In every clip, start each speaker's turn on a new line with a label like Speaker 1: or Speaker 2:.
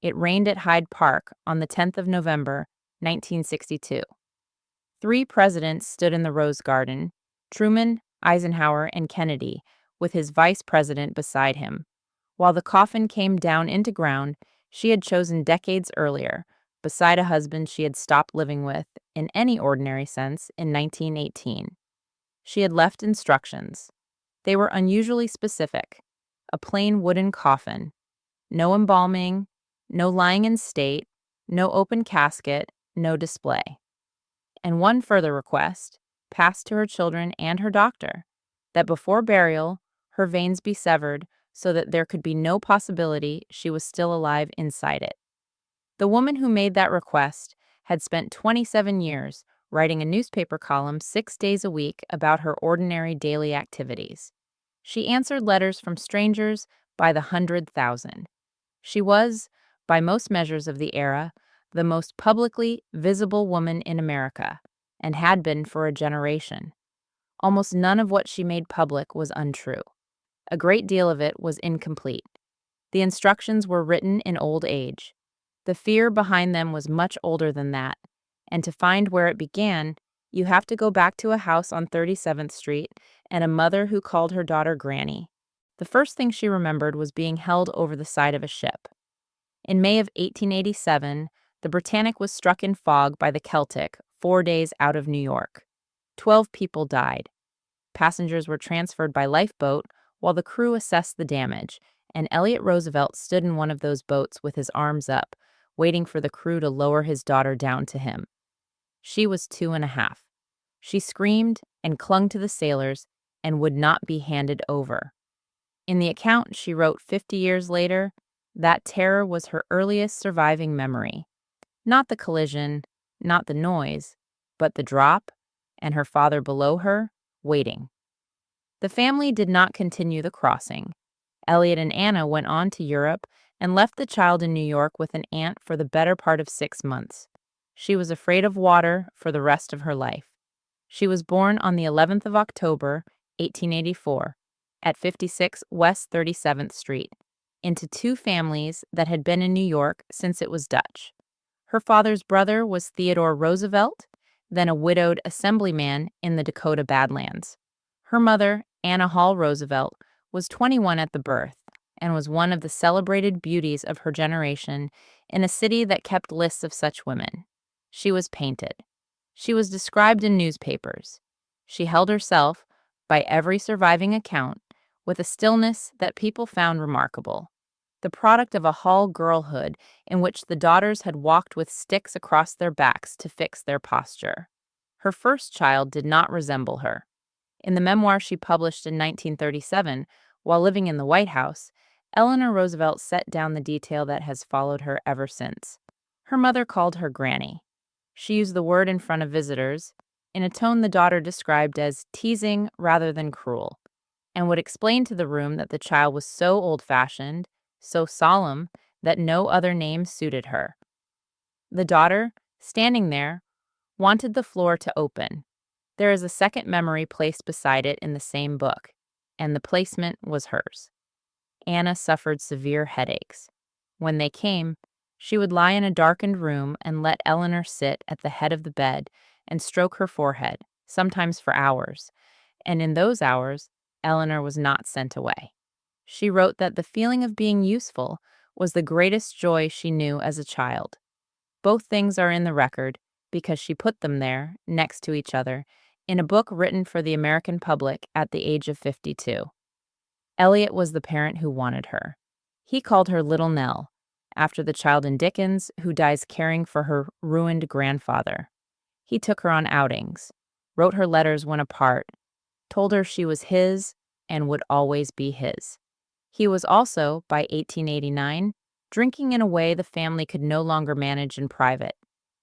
Speaker 1: It rained at Hyde Park on the 10th of November, 1962. Three presidents stood in the Rose Garden: Truman, Eisenhower, and Kennedy, with his vice president beside him. While the coffin came down into ground she had chosen decades earlier, beside a husband she had stopped living with, in any ordinary sense, in 1918. She had left instructions. They were unusually specific: a plain wooden coffin, no embalming, no lying in state, no open casket, no display. And one further request, passed to her children and her doctor, that before burial her veins be severed so that there could be no possibility she was still alive inside it. The woman who made that request had spent 27 years writing a newspaper column 6 days a week about her ordinary daily activities. She answered letters from strangers by the 100,000. She was, by most measures of the era, the most publicly visible woman in America, and had been for a generation. Almost none of what she made public was untrue. A great deal of it was incomplete. The instructions were written in old age. The fear behind them was much older than that, and to find where it began, you have to go back to a house on 37th Street and a mother who called her daughter Granny. The first thing she remembered was being held over the side of a ship. In May of 1887, the Britannic was struck in fog by the Celtic 4 days out of New York. 12 people died. Passengers were transferred by lifeboat while the crew assessed the damage, and Eleanor Roosevelt stood in one of those boats with his arms up, waiting for the crew to lower his daughter down to him. She was 2.5. She screamed and clung to the sailors and would not be handed over. In the account she wrote 50 years later, that terror was her earliest surviving memory. Not the collision, not the noise, but the drop, and her father below her, waiting. The family did not continue the crossing. Elliot and Anna went on to Europe and left the child in New York with an aunt for the better part of 6 months. She was afraid of water for the rest of her life. She was born on the 11th of October, 1884, at 56 West 37th Street, into two families that had been in New York since it was Dutch. Her father's brother was Theodore Roosevelt, then a widowed assemblyman in the Dakota Badlands. Her mother, Anna Hall Roosevelt, was 21 at the birth and was one of the celebrated beauties of her generation in a city that kept lists of such women. She was painted. She was described in newspapers. She held herself, by every surviving account, with a stillness that people found remarkable, the product of a Hall girlhood in which the daughters had walked with sticks across their backs to fix their posture. Her first child did not resemble her. In the memoir she published in 1937, while living in the White House, Eleanor Roosevelt set down the detail that has followed her ever since. Her mother called her Granny. She used the word in front of visitors, in a tone the daughter described as teasing rather than cruel, and would explain to the room that the child was so old-fashioned, so solemn, that no other name suited her. The daughter, standing there, wanted the floor to open. There is a second memory placed beside it in the same book, and the placement was hers. Anna suffered severe headaches. When they came, she would lie in a darkened room and let Eleanor sit at the head of the bed and stroke her forehead, sometimes for hours, and in those hours, Eleanor was not sent away. She wrote that the feeling of being useful was the greatest joy she knew as a child. Both things are in the record because she put them there, next to each other, in a book written for the American public at the age of 52. Eliot was the parent who wanted her. He called her Little Nell, after the child in Dickens who dies caring for her ruined grandfather. He took her on outings, wrote her letters when apart, told her she was his and would always be his. He was also, by 1889, drinking in a way the family could no longer manage in private.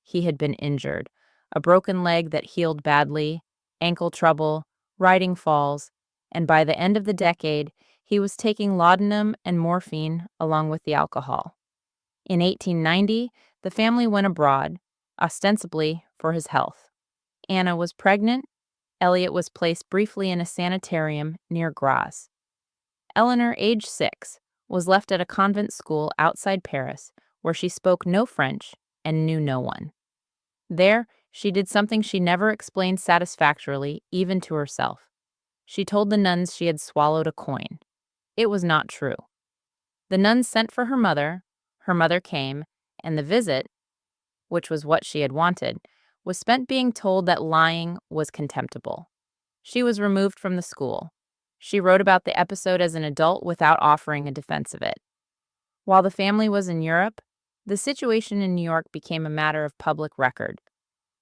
Speaker 1: He had been injured, a broken leg that healed badly, ankle trouble, riding falls, and by the end of the decade, he was taking laudanum and morphine along with the alcohol. In 1890, the family went abroad, ostensibly for his health. Anna was pregnant. Eliot was placed briefly in a sanitarium near Graz. Eleanor, age 6, was left at a convent school outside Paris, where she spoke no French and knew no one. There, she did something she never explained satisfactorily, even to herself. She told the nuns she had swallowed a coin. It was not true. The nuns sent for her mother came, and the visit, which was what she had wanted, was spent being told that lying was contemptible. She was removed from the school. She wrote about the episode as an adult without offering a defense of it. While the family was in Europe, the situation in New York became a matter of public record.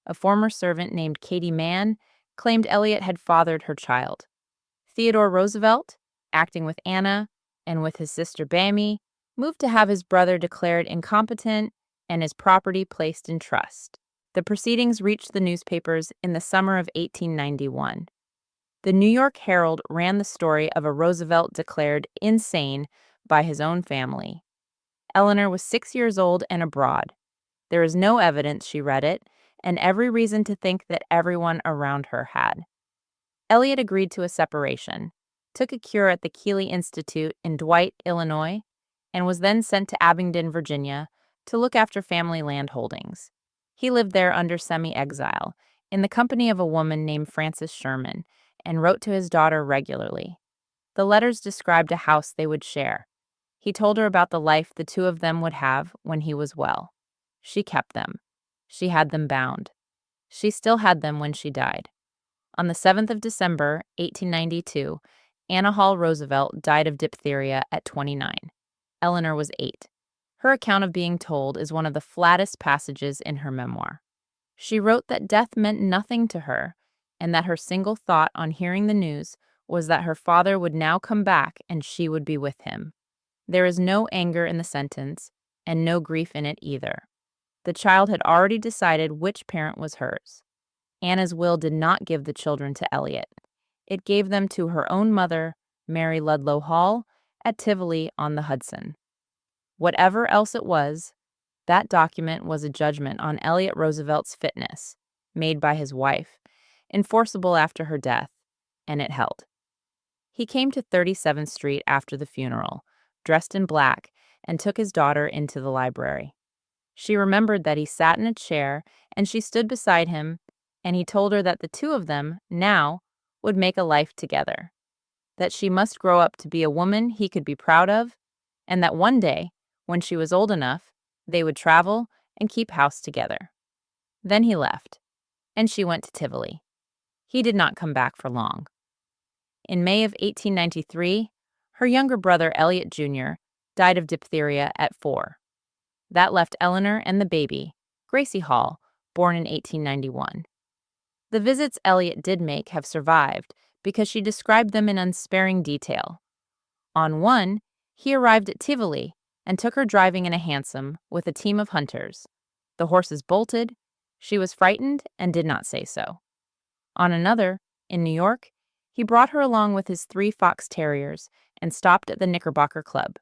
Speaker 1: A former servant named Katie Mann claimed Elliot had fathered her child. Theodore Roosevelt, acting with Anna and with his sister Bamie, moved to have his brother declared incompetent and his property placed in trust. The proceedings reached the newspapers in the summer of 1891. The New York Herald ran the story of a Roosevelt declared insane by his own family. Eleanor was 6 years old and abroad. There is no evidence she read it, and every reason to think that everyone around her had. Elliot agreed to a separation, took a cure at the Keeley Institute in Dwight, Illinois, and was then sent to Abingdon, Virginia, to look after family land holdings. He lived there under semi-exile, in the company of a woman named Frances Sherman, and wrote to his daughter regularly. The letters described a house they would share. He told her about the life the two of them would have when he was well. She kept them. She had them bound. She still had them when she died. On the 7th of December, 1892, Anna Hall Roosevelt died of diphtheria at 29. Eleanor was 8. Her account of being told is one of the flattest passages in her memoir. She wrote that death meant nothing to her, and that her single thought on hearing the news was that her father would now come back and she would be with him. There is no anger in the sentence, and no grief in it either. The child had already decided which parent was hers. Anna's will did not give the children to Elliot. It gave them to her own mother, Mary Ludlow Hall, at Tivoli on the Hudson. Whatever else it was, that document was a judgment on Elliot Roosevelt's fitness, made by his wife, enforceable after her death, and it held. He came to 37th Street after the funeral, dressed in black, and took his daughter into the library. She remembered that he sat in a chair, and she stood beside him, and he told her that the two of them, now, would make a life together, that she must grow up to be a woman he could be proud of, and that one day, when she was old enough, they would travel and keep house together. Then he left, and she went to Tivoli. He did not come back for long. In May of 1893, her younger brother, Elliot Jr., died of diphtheria at 4. That left Eleanor and the baby, Gracie Hall, born in 1891. The visits Elliot did make have survived because she described them in unsparing detail. On one, he arrived at Tivoli and took her driving in a hansom with a team of hunters. The horses bolted. She was frightened and did not say so. On another, in New York, he brought her along with his 3 fox terriers and stopped at the Knickerbocker Club.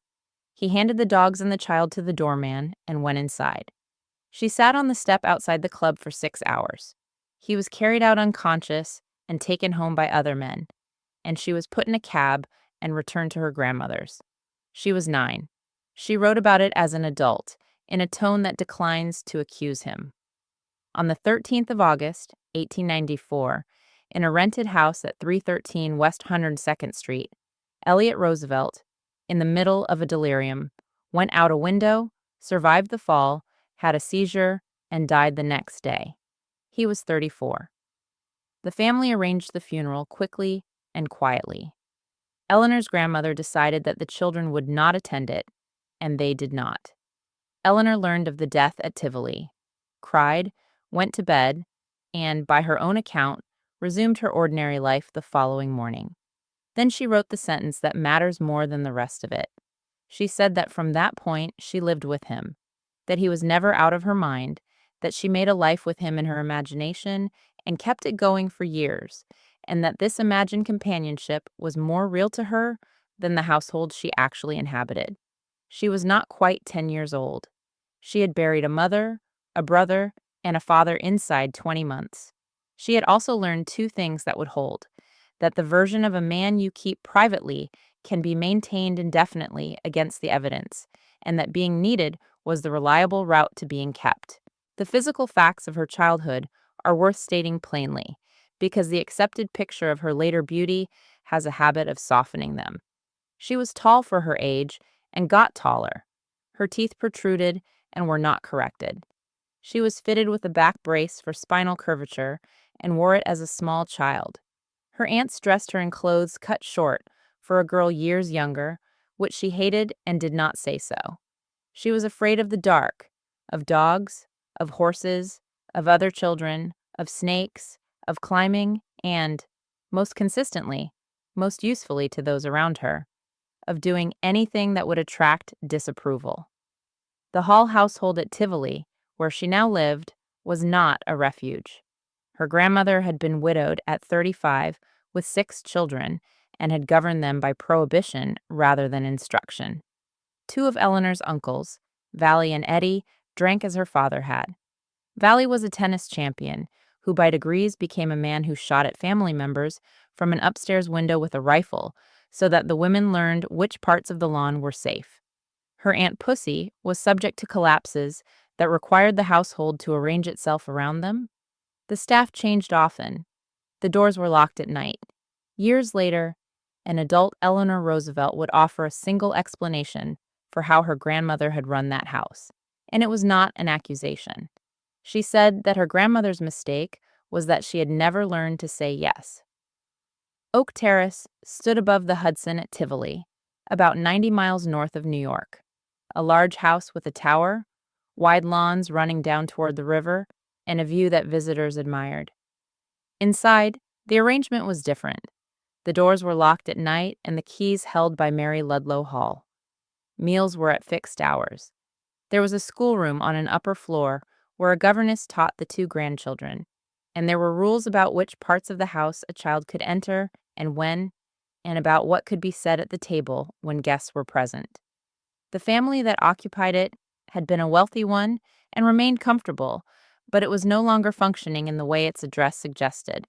Speaker 1: He handed the dogs and the child to the doorman and went inside. She sat on the step outside the club for 6 hours. He was carried out unconscious and taken home by other men, and she was put in a cab and returned to her grandmother's. She was 9. She wrote about it as an adult, in a tone that declines to accuse him. On the 13th of August, 1894, in a rented house at 313 West 102nd Street, Elliot Roosevelt, in the middle of a delirium, went out a window, survived the fall, had a seizure, and died the next day. He was 34. The family arranged the funeral quickly and quietly. Eleanor's grandmother decided that the children would not attend it, and they did not. Eleanor learned of the death at Tivoli, cried, went to bed, and, by her own account, resumed her ordinary life the following morning. Then she wrote the sentence that matters more than the rest of it. She said that from that point she lived with him, that he was never out of her mind, that she made a life with him in her imagination and kept it going for years, and that this imagined companionship was more real to her than the household she actually inhabited. She was not quite 10 years old. She had buried a mother, a brother, and a father inside 20 months. She had also learned 2 things that would hold: that the version of a man you keep privately can be maintained indefinitely against the evidence, and that being needed was the reliable route to being kept. The physical facts of her childhood are worth stating plainly, because the accepted picture of her later beauty has a habit of softening them. She was tall for her age and got taller. Her teeth protruded and were not corrected. She was fitted with a back brace for spinal curvature and wore it as a small child. Her aunts dressed her in clothes cut short for a girl years younger, which she hated and did not say so. She was afraid of the dark, of dogs, of horses, of other children, of snakes, of climbing, and, most consistently, most usefully to those around her, of doing anything that would attract disapproval. The Hall household at Tivoli, where she now lived, was not a refuge. Her grandmother had been widowed at 35 with 6 children and had governed them by prohibition rather than instruction. Two of Eleanor's uncles, Valley and Eddie, drank as her father had. Valley was a tennis champion who by degrees became a man who shot at family members from an upstairs window with a rifle so that the women learned which parts of the lawn were safe. Her Aunt Pussy was subject to collapses that required the household to arrange itself around them. The staff changed often. The doors were locked at night. Years later, an adult Eleanor Roosevelt would offer a single explanation for how her grandmother had run that house, and it was not an accusation. She said that her grandmother's mistake was that she had never learned to say yes. Oak Terrace stood above the Hudson at Tivoli, about 90 miles north of New York. A large house with a tower, wide lawns running down toward the river, and a view that visitors admired. Inside, the arrangement was different. The doors were locked at night and the keys held by Mary Ludlow Hall. Meals were at fixed hours. There was a schoolroom on an upper floor where a governess taught the 2 grandchildren, and there were rules about which parts of the house a child could enter and when, and about what could be said at the table when guests were present. The family that occupied it had been a wealthy one and remained comfortable, but it was no longer functioning in the way its address suggested.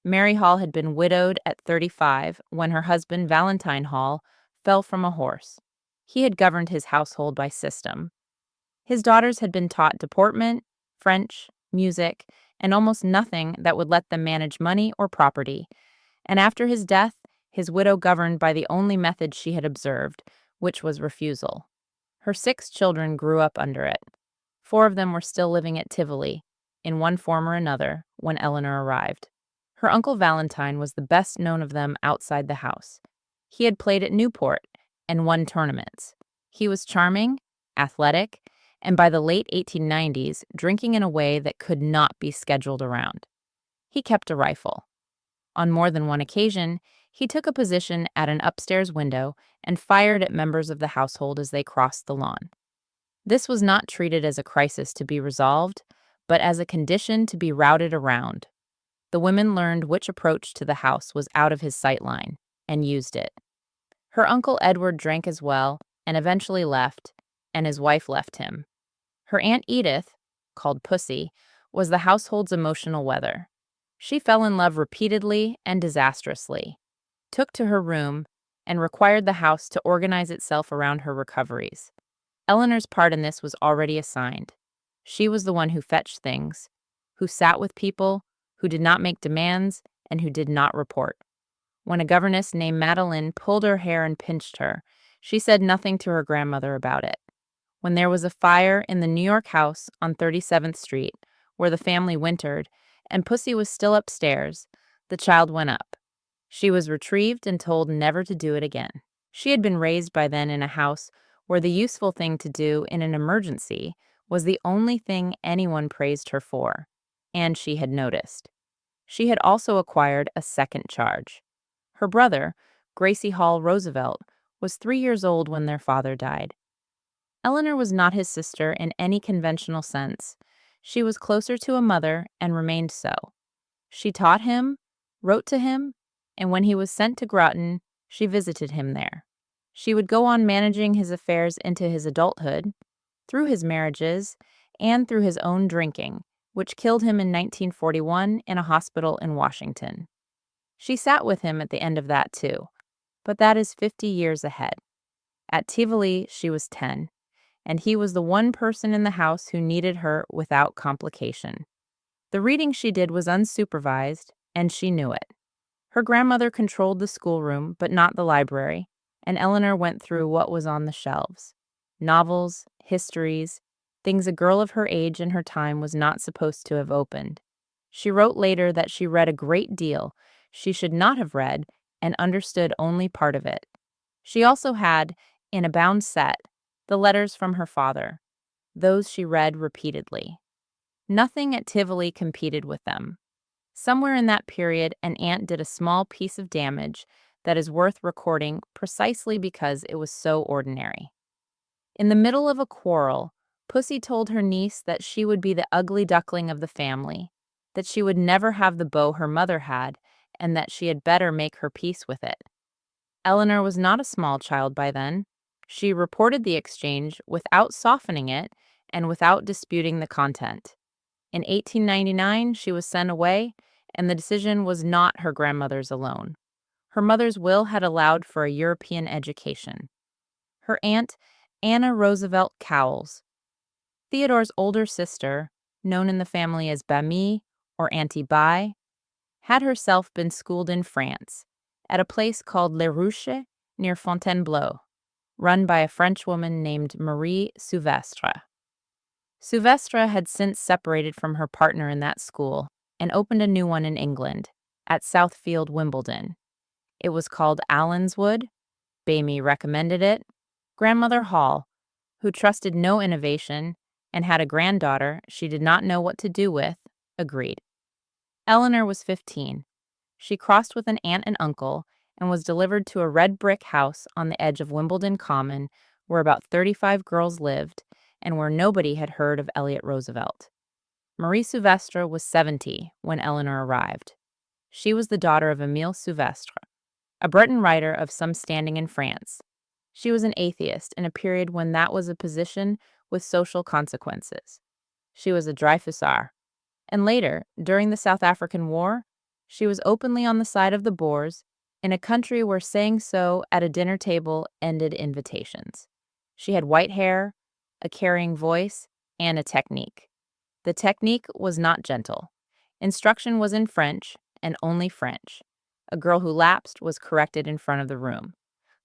Speaker 1: Mary Hall had been widowed at 35 when her husband, Valentine Hall, fell from a horse. He had governed his household by system. His daughters had been taught deportment, French, music, and almost nothing that would let them manage money or property. And after his death, his widow governed by the only method she had observed, which was refusal. Her 6 children grew up under it. 4 of them were still living at Tivoli, in one form or another, when Eleanor arrived. Her uncle Valentine was the best known of them outside the house. He had played at Newport and won tournaments. He was charming, athletic, and by the late 1890s, drinking in a way that could not be scheduled around. He kept a rifle. On more than one occasion, he took a position at an upstairs window and fired at members of the household as they crossed the lawn. This was not treated as a crisis to be resolved, but as a condition to be routed around. The women learned which approach to the house was out of his sight line and used it. Her uncle Edward drank as well and eventually left, and his wife left him. Her Aunt Edith, called Pussy, was the household's emotional weather. She fell in love repeatedly and disastrously, took to her room, and required the house to organize itself around her recoveries. Eleanor's part in this was already assigned. She was the one who fetched things, who sat with people, who did not make demands, and who did not report. When a governess named Madeline pulled her hair and pinched her, she said nothing to her grandmother about it. When there was a fire in the New York house on 37th Street, where the family wintered, and Pussy was still upstairs, the child went up. She was retrieved and told never to do it again. She had been raised by then in a house where the useful thing to do in an emergency was the only thing anyone praised her for, and she had noticed. She had also acquired a second charge. Her brother, Gracie Hall Roosevelt, was 3 years old when their father died. Eleanor was not his sister in any conventional sense. She was closer to a mother and remained so. She taught him, wrote to him, and when he was sent to Groton, she visited him there. She would go on managing his affairs into his adulthood, through his marriages, and through his own drinking, which killed him in 1941 in a hospital in Washington. She sat with him at the end of that too, but that is 50 years ahead. At Tivoli, she was 10, and he was the one person in the house who needed her without complication. The reading she did was unsupervised, and she knew it. Her grandmother controlled the schoolroom, but not the library, and Eleanor went through what was on the shelves: novels, histories, things a girl of her age and her time was not supposed to have opened. She wrote later that she read a great deal she should not have read and understood only part of it. She also had, in a bound set, the letters from her father. Those she read repeatedly. Nothing at Tivoli competed with them. Somewhere in that period, an ant did a small piece of damage that is worth recording precisely because it was so ordinary. In the middle of a quarrel, Pussy told her niece that she would be the ugly duckling of the family, that she would never have the beau her mother had, and that she had better make her peace with it. Eleanor was not a small child by then. She reported the exchange without softening it and without disputing the content. In 1899, she was sent away, and the decision was not her grandmother's alone. Her mother's will had allowed for a European education. Her aunt, Anna Roosevelt Cowles, Theodore's older sister, known in the family as Bamie or Auntie Bai, had herself been schooled in France, at a place called Les Ruches near Fontainebleau, run by a Frenchwoman named Marie Souvestre. Souvestre had since separated from her partner in that school and opened a new one in England, at Southfield, Wimbledon. It was called Allenswood. Bamie recommended it. Grandmother Hall, who trusted no innovation and had a granddaughter she did not know what to do with, agreed. Eleanor was 15. She crossed with an aunt and uncle and was delivered to a red brick house on the edge of Wimbledon Common where about 35 girls lived and where nobody had heard of Elliot Roosevelt. Marie Souvestre was 70 when Eleanor arrived. She was the daughter of Émile Souvestre, a Breton writer of some standing in France. She was an atheist in a period when that was a position with social consequences. She was a Dreyfusard, and later, during the South African War, she was openly on the side of the Boers in a country where saying so at a dinner table ended invitations. She had white hair, a carrying voice, and a technique. The technique was not gentle. Instruction was in French, and only French. A girl who lapsed was corrected in front of the room.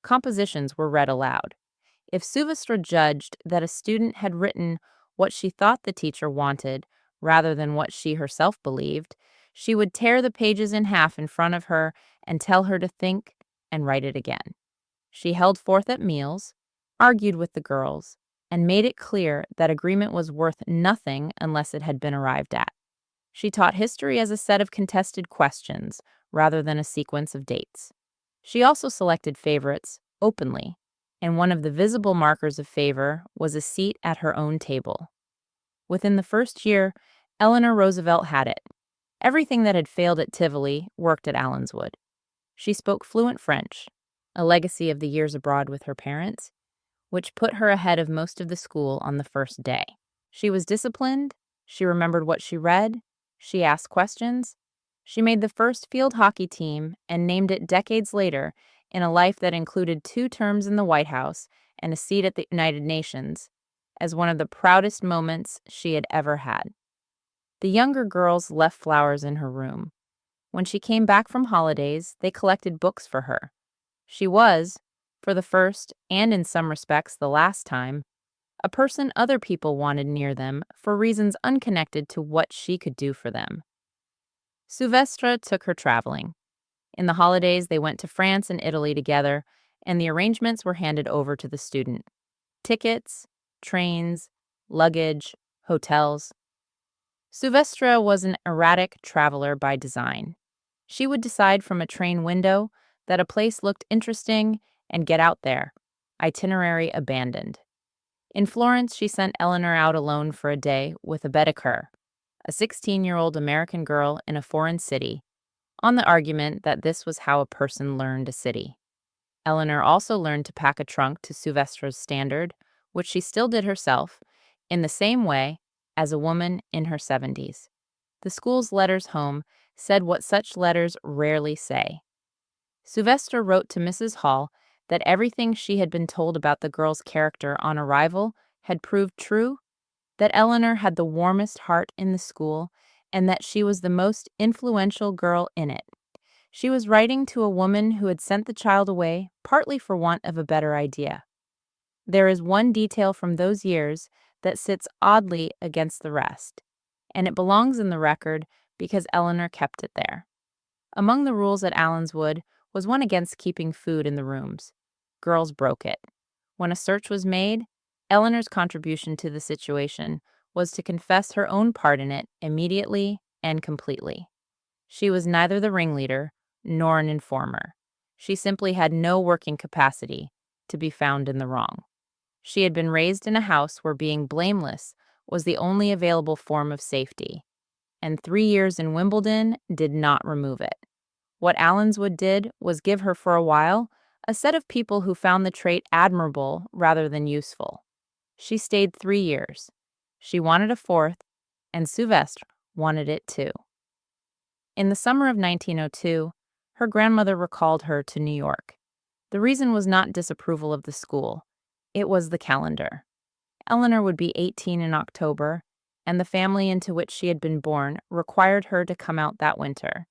Speaker 1: Compositions were read aloud. If Souvestre judged that a student had written what she thought the teacher wanted rather than what she herself believed, she would tear the pages in half in front of her and tell her to think and write it again. She held forth at meals, argued with the girls, and made it clear that agreement was worth nothing unless it had been arrived at. She taught history as a set of contested questions rather than a sequence of dates. She also selected favorites openly, and one of the visible markers of favor was a seat at her own table. Within the first year, Eleanor Roosevelt had it. Everything that had failed at Tivoli worked at Allenswood. She spoke fluent French, a legacy of the years abroad with her parents, which put her ahead of most of the school on the first day. She was disciplined, she remembered what she read, she asked questions. She made the first field hockey team and named it decades later in a life that included 2 terms in the White House and a seat at the United Nations as one of the proudest moments she had ever had. The younger girls left flowers in her room. When she came back from holidays, they collected books for her. She was, for the first and in some respects the last time, a person other people wanted near them for reasons unconnected to what she could do for them. Souvestre took her traveling. In the holidays, they went to France and Italy together, and the arrangements were handed over to the student. Tickets, trains, luggage, hotels. Souvestre was an erratic traveler by design. She would decide from a train window that a place looked interesting and get out there, itinerary abandoned. In Florence, she sent Eleanor out alone for a day with a Baedeker, a 16-year-old American girl in a foreign city, on the argument that this was how a person learned a city. Eleanor also learned to pack a trunk to Souvestre's standard, which she still did herself, in the same way as a woman in her 70s. The school's letters home said what such letters rarely say. Souvestre wrote to Mrs. Hall that everything she had been told about the girl's character on arrival had proved true, that Eleanor had the warmest heart in the school and that she was the most influential girl in it. She was writing to a woman who had sent the child away partly for want of a better idea. There is one detail from those years that sits oddly against the rest, and it belongs in the record because Eleanor kept it there. Among the rules at Allenswood was one against keeping food in the rooms. Girls broke it. When a search was made, Eleanor's contribution to the situation was to confess her own part in it immediately and completely. She was neither the ringleader nor an informer. She simply had no working capacity to be found in the wrong. She had been raised in a house where being blameless was the only available form of safety, and 3 years in Wimbledon did not remove it. What Allenswood did was give her for a while a set of people who found the trait admirable rather than useful. She stayed 3 years. She wanted a fourth, and Sylvestre wanted it too. In the summer of 1902, her grandmother recalled her to New York. The reason was not disapproval of the school. It was the calendar. Eleanor would be 18 in October, and the family into which she had been born required her to come out that winter,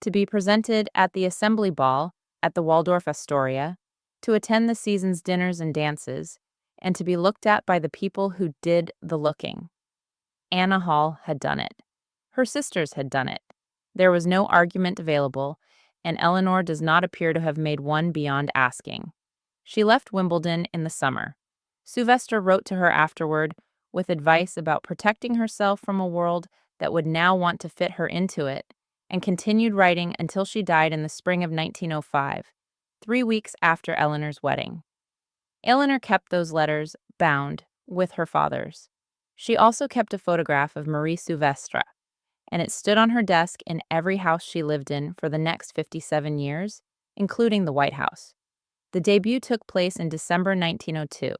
Speaker 1: to be presented at the Assembly Ball at the Waldorf Astoria, to attend the season's dinners and dances, and to be looked at by the people who did the looking. Anna Hall had done it. Her sisters had done it. There was no argument available, and Eleanor does not appear to have made one beyond asking. She left Wimbledon in the summer. Sylvestre wrote to her afterward with advice about protecting herself from a world that would now want to fit her into it, and continued writing until she died in the spring of 1905, 3 weeks after Eleanor's wedding. Eleanor kept those letters bound with her father's. She also kept a photograph of Marie Sylvestre, and it stood on her desk in every house she lived in for the next 57 years, including the White House. The debut took place in December 1902.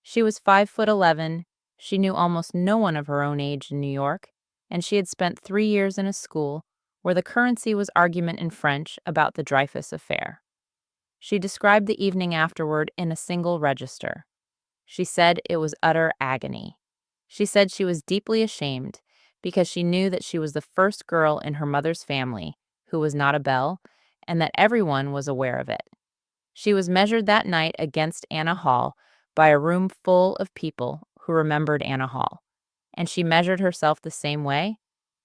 Speaker 1: She was 5'11", she knew almost no one of her own age in New York, and she had spent 3 years in a school where the currency was argument in French about the Dreyfus affair. She described the evening afterward in a single register. She said it was utter agony. She said she was deeply ashamed because she knew that she was the first girl in her mother's family who was not a belle, and that everyone was aware of it. She was measured that night against Anna Hall by a room full of people who remembered Anna Hall, and she measured herself the same way,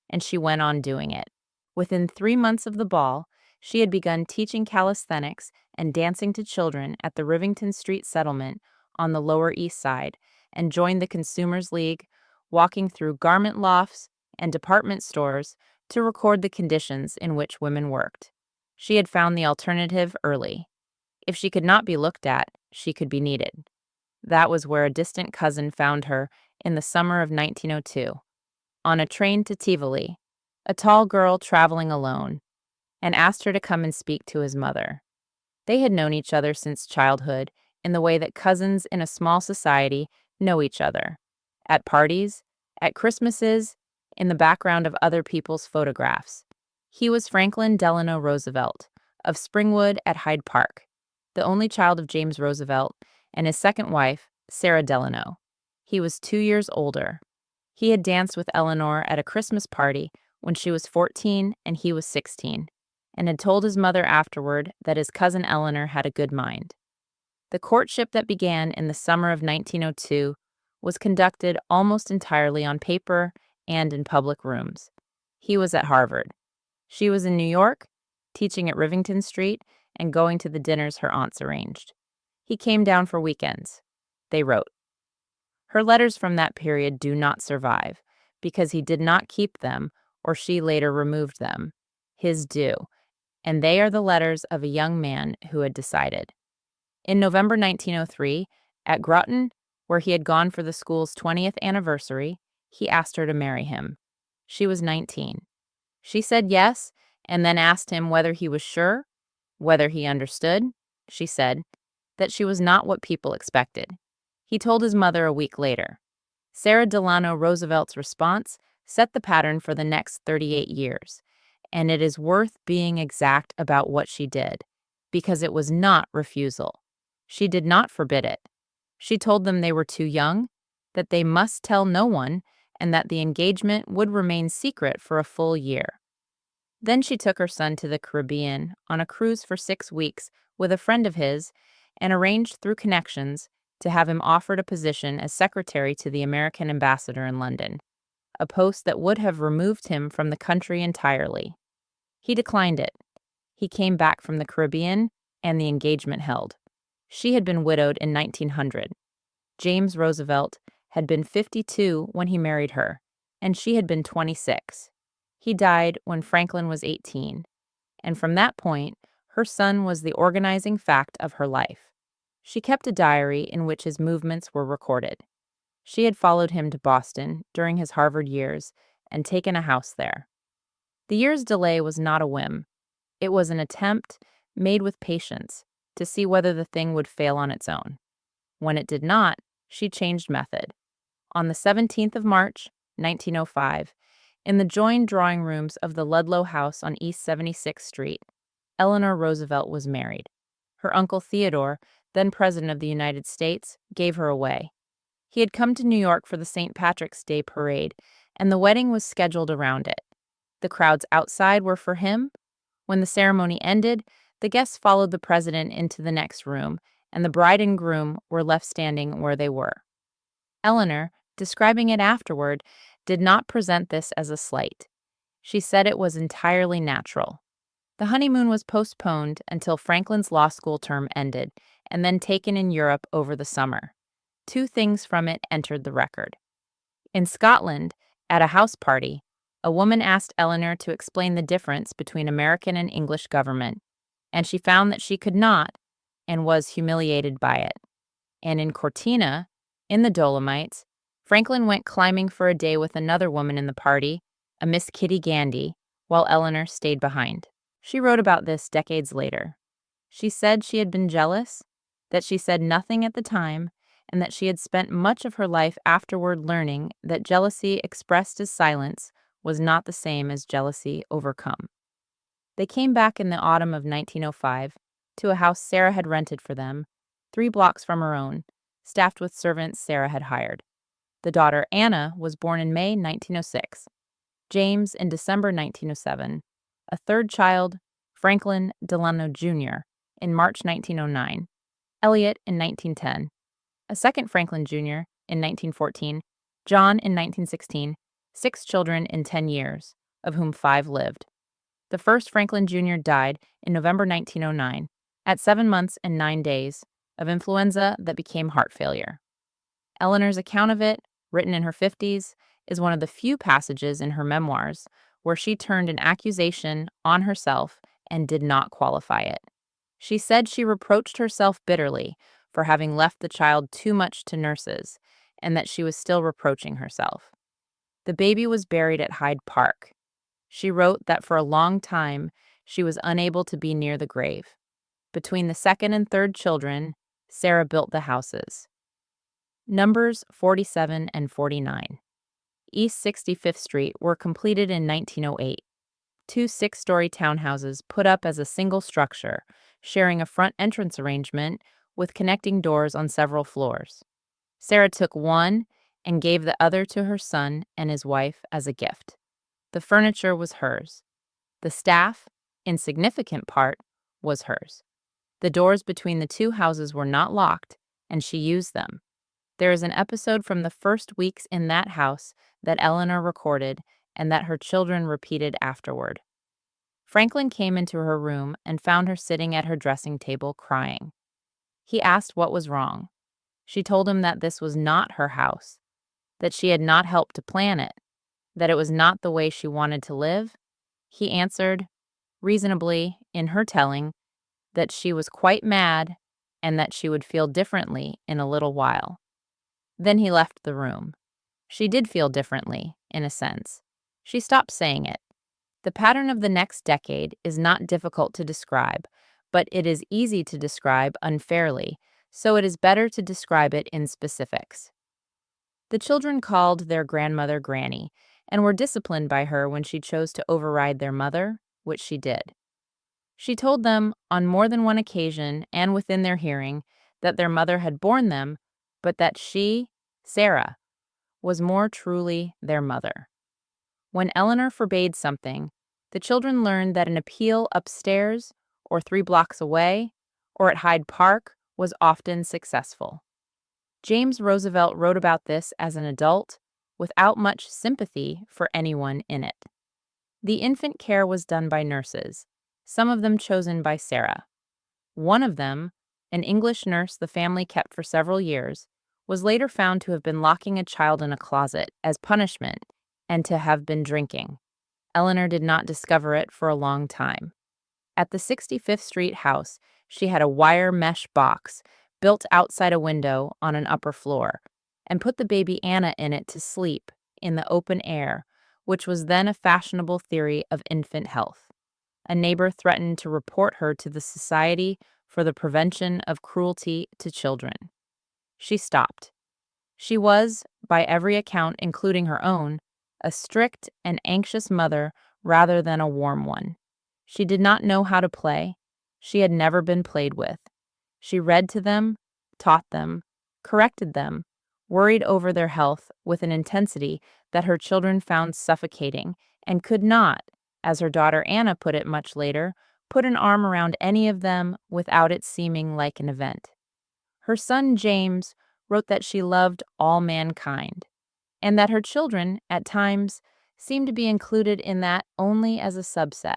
Speaker 1: and she went on doing it. Within 3 months of the ball, she had begun teaching calisthenics and dancing to children at the Rivington Street settlement on the Lower East Side, and joined the Consumers League, walking through garment lofts and department stores to record the conditions in which women worked. She had found the alternative early. If she could not be looked at, she could be needed. That was where a distant cousin found her in the summer of 1902, on a train to Tivoli, a tall girl traveling alone, and asked her to come and speak to his mother. They had known each other since childhood in the way that cousins in a small society know each other, at parties, at Christmases, in the background of other people's photographs. He was Franklin Delano Roosevelt, of Springwood at Hyde Park, the only child of James Roosevelt and his second wife, Sarah Delano. He was 2 years older. He had danced with Eleanor at a Christmas party when she was 14 and he was 16, and had told his mother afterward that his cousin Eleanor had a good mind. The courtship that began in the summer of 1902 was conducted almost entirely on paper and in public rooms. He was at Harvard. She was in New York, teaching at Rivington Street and going to the dinners her aunts arranged. He came down for weekends. They wrote. Her letters from that period do not survive, because he did not keep them or she later removed them. His do, and they are the letters of a young man who had decided. In November 1903, at Groton, where he had gone for the school's 20th anniversary, he asked her to marry him. She was 19. She said yes, and then asked him whether he was sure, whether he understood. She said that she was not what people expected. He told his mother a week later. Sarah Delano Roosevelt's response set the pattern for the next 38 years, and it is worth being exact about what she did, because it was not refusal. She did not forbid it. She told them they were too young, that they must tell no one, and that the engagement would remain secret for a full year. Then she took her son to the Caribbean on a cruise for 6 weeks with a friend of his and arranged through connections to have him offered a position as secretary to the American ambassador in London, a post that would have removed him from the country entirely. He declined it. He came back from the Caribbean, and the engagement held. She had been widowed in 1900. James Roosevelt had been 52 when he married her, and she had been 26. He died when Franklin was 18, and from that point, her son was the organizing fact of her life. She kept a diary in which his movements were recorded. She had followed him to Boston during his Harvard years and taken a house there. The year's delay was not a whim. It was an attempt, made with patience, to see whether the thing would fail on its own. When it did not, she changed method. On the 17th of March, 1905, in the joined drawing rooms of the Ludlow House on East 76th Street, Eleanor Roosevelt was married. Her uncle Theodore, then President of the United States, gave her away. He had come to New York for the St. Patrick's Day parade, and the wedding was scheduled around it. The crowds outside were for him. When the ceremony ended, the guests followed the president into the next room, and the bride and groom were left standing where they were. Eleanor, describing it afterward, did not present this as a slight. She said it was entirely natural. The honeymoon was postponed until Franklin's law school term ended, and then taken in Europe over the summer. 2 things from it entered the record. In Scotland, at a house party, a woman asked Eleanor to explain the difference between American and English government, and she found that she could not, and was humiliated by it. And in Cortina, in the Dolomites, Franklin went climbing for a day with another woman in the party, a Miss Kitty Gandy, while Eleanor stayed behind. She wrote about this decades later. She said she had been jealous, that she said nothing at the time, and that she had spent much of her life afterward learning that jealousy expressed as silence was not the same as jealousy overcome. They came back in the autumn of 1905 to a house Sarah had rented for them, 3 blocks from her own, staffed with servants Sarah had hired. The daughter, Anna, was born in May 1906, James in December 1907, a third child, Franklin Delano Jr., in March 1909, Elliot in 1910, a second Franklin Jr. in 1914, John in 1916, 6 children in 10 years, of whom 5 lived. The first Franklin Jr. died in November 1909, at 7 months and 9 days, of influenza that became heart failure. Eleanor's account of it, written in her 50s, is one of the few passages in her memoirs where she turned an accusation on herself and did not qualify it. She said she reproached herself bitterly for having left the child too much to nurses, and that she was still reproaching herself. The baby was buried at Hyde Park. She wrote that for a long time she was unable to be near the grave. Between the second and third children, Sarah built the houses. Numbers 47 and 49. East 65th Street were completed in 1908. 2 6-story townhouses put up as a single structure, sharing a front entrance arrangement with connecting doors on several floors. Sarah took one and gave the other to her son and his wife as a gift. The furniture was hers. The staff, in significant part, was hers. The doors between the 2 houses were not locked, and she used them. There is an episode from the first weeks in that house that Eleanor recorded and that her children repeated afterward. Franklin came into her room and found her sitting at her dressing table crying. He asked what was wrong. She told him that this was not her house, that she had not helped to plan it, that it was not the way she wanted to live. He answered, reasonably, in her telling, that she was quite mad and that she would feel differently in a little while. Then he left the room. She did feel differently, in a sense. She stopped saying it. The pattern of the next decade is not difficult to describe, but it is easy to describe unfairly, so it is better to describe it in specifics. The children called their grandmother Granny and were disciplined by her when she chose to override their mother, which she did. She told them, on more than one occasion and within their hearing, that their mother had borne them but that she, Sarah, was more truly their mother. When Eleanor forbade something, the children learned that an appeal upstairs or 3 blocks away or at Hyde Park was often successful. James Roosevelt wrote about this as an adult without much sympathy for anyone in it. The infant care was done by nurses, some of them chosen by Sarah. One of them, an English nurse the family kept for several years, was later found to have been locking a child in a closet as punishment and to have been drinking. Eleanor did not discover it for a long time. At the 65th Street house, she had a wire mesh box built outside a window on an upper floor and put the baby Anna in it to sleep in the open air, which was then a fashionable theory of infant health. A neighbor threatened to report her to the Society for the Prevention of Cruelty to Children. She stopped. She was, by every account, including her own, a strict and anxious mother rather than a warm one. She did not know how to play. She had never been played with. She read to them, taught them, corrected them, worried over their health with an intensity that her children found suffocating and could not, as her daughter Anna put it much later, put an arm around any of them without it seeming like an event. Her son James wrote that she loved all mankind, and that her children, at times, seemed to be included in that only as a subset.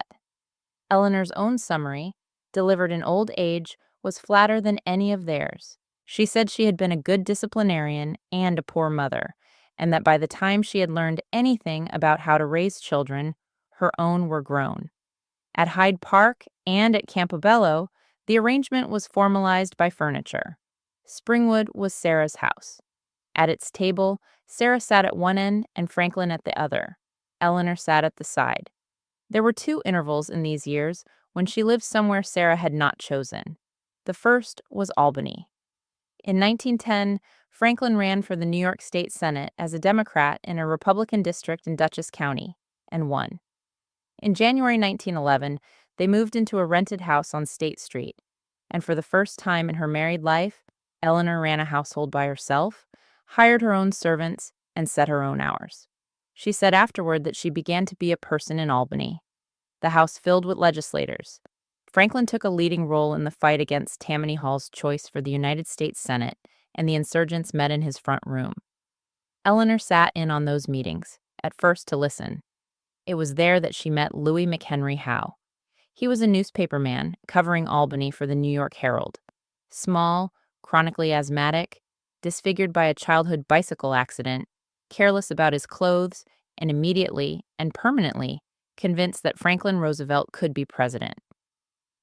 Speaker 1: Eleanor's own summary, delivered in old age, was flatter than any of theirs. She said she had been a good disciplinarian and a poor mother, and that by the time she had learned anything about how to raise children, her own were grown. At Hyde Park and at Campobello, the arrangement was formalized by furniture. Springwood was Sarah's house. At its table, Sarah sat at one end and Franklin at the other. Eleanor sat at the side. There were 2 intervals in these years when she lived somewhere Sarah had not chosen. The first was Albany. In 1910, Franklin ran for the New York State Senate as a Democrat in a Republican district in Dutchess County and won. In January 1911, they moved into a rented house on State Street, and for the first time in her married life, Eleanor ran a household by herself, hired her own servants, and set her own hours. She said afterward that she began to be a person in Albany. The house filled with legislators. Franklin took a leading role in the fight against Tammany Hall's choice for the United States Senate, and the insurgents met in his front room. Eleanor sat in on those meetings, at first to listen. It was there that she met Louis McHenry Howe. He was a newspaperman covering Albany for the New York Herald. Small, chronically asthmatic, disfigured by a childhood bicycle accident, careless about his clothes, and immediately and permanently convinced that Franklin Roosevelt could be president.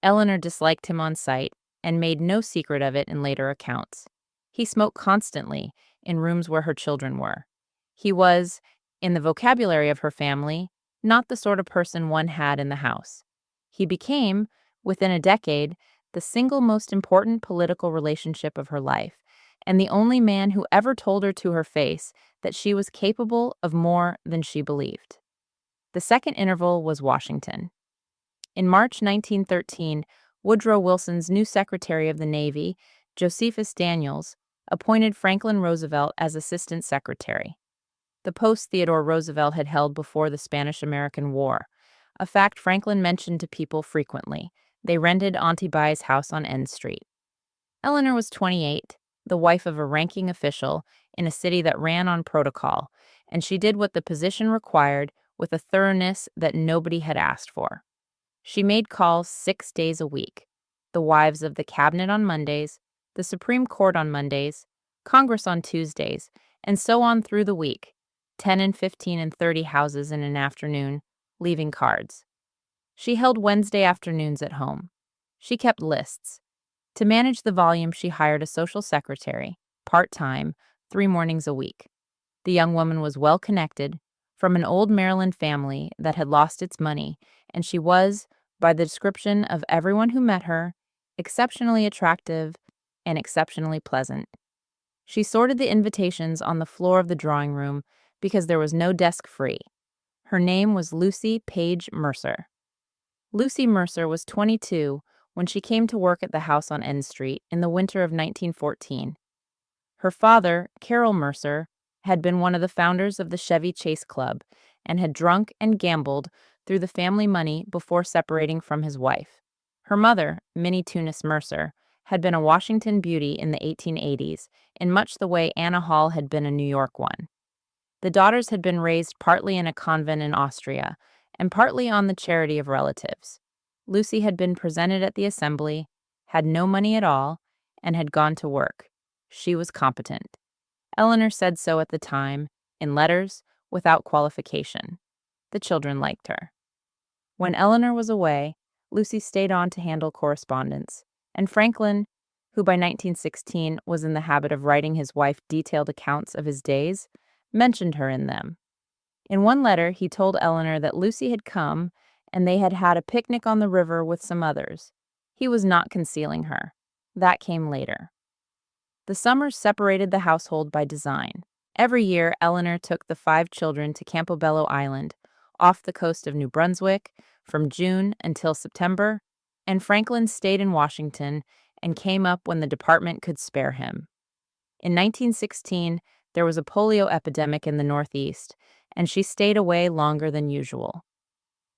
Speaker 1: Eleanor disliked him on sight and made no secret of it in later accounts. He smoked constantly in rooms where her children were. He was, in the vocabulary of her family, not the sort of person one had in the house. He became, within a decade, the single most important political relationship of her life, and the only man who ever told her to her face that she was capable of more than she believed. The second interval was Washington. In March 1913, Woodrow Wilson's new Secretary of the Navy, Josephus Daniels, appointed Franklin Roosevelt as Assistant Secretary. The post Theodore Roosevelt had held before the Spanish-American War, a fact Franklin mentioned to people frequently. They rented Auntie Bai's house on N Street. Eleanor was 28, the wife of a ranking official in a city that ran on protocol, and she did what the position required with a thoroughness that nobody had asked for. She made calls 6 days a week, the wives of the cabinet on Mondays, the Supreme Court on Mondays, Congress on Tuesdays, and so on through the week, 10 and 15 and 30 houses in an afternoon, leaving cards. She held Wednesday afternoons at home. She kept lists. To manage the volume, she hired a social secretary, part-time, 3 mornings a week. The young woman was well connected, from an old Maryland family that had lost its money, and she was, by the description of everyone who met her, exceptionally attractive and exceptionally pleasant. She sorted the invitations on the floor of the drawing room because there was no desk free. Her name was Lucy Page Mercer. Lucy Mercer was 22 when she came to work at the house on N Street in the winter of 1914. Her father, Carroll Mercer, had been one of the founders of the Chevy Chase Club and had drunk and gambled through the family money before separating from his wife. Her mother, Minnie Tunis Mercer, had been a Washington beauty in the 1880s, in much the way Anna Hall had been a New York one. The daughters had been raised partly in a convent in Austria and partly on the charity of relatives. Lucy had been presented at the assembly, had no money at all, and had gone to work. She was competent. Eleanor said so at the time, in letters, without qualification. The children liked her. When Eleanor was away, Lucy stayed on to handle correspondence, and Franklin, who by 1916 was in the habit of writing his wife detailed accounts of his days, mentioned her in them. In one letter, he told Eleanor that Lucy had come and they had had a picnic on the river with some others. He was not concealing her. That came later. The summers separated the household by design. Every year, Eleanor took the 5 children to Campobello Island, off the coast of New Brunswick, from June until September, and Franklin stayed in Washington and came up when the department could spare him. In 1916, there was a polio epidemic in the Northeast, and she stayed away longer than usual.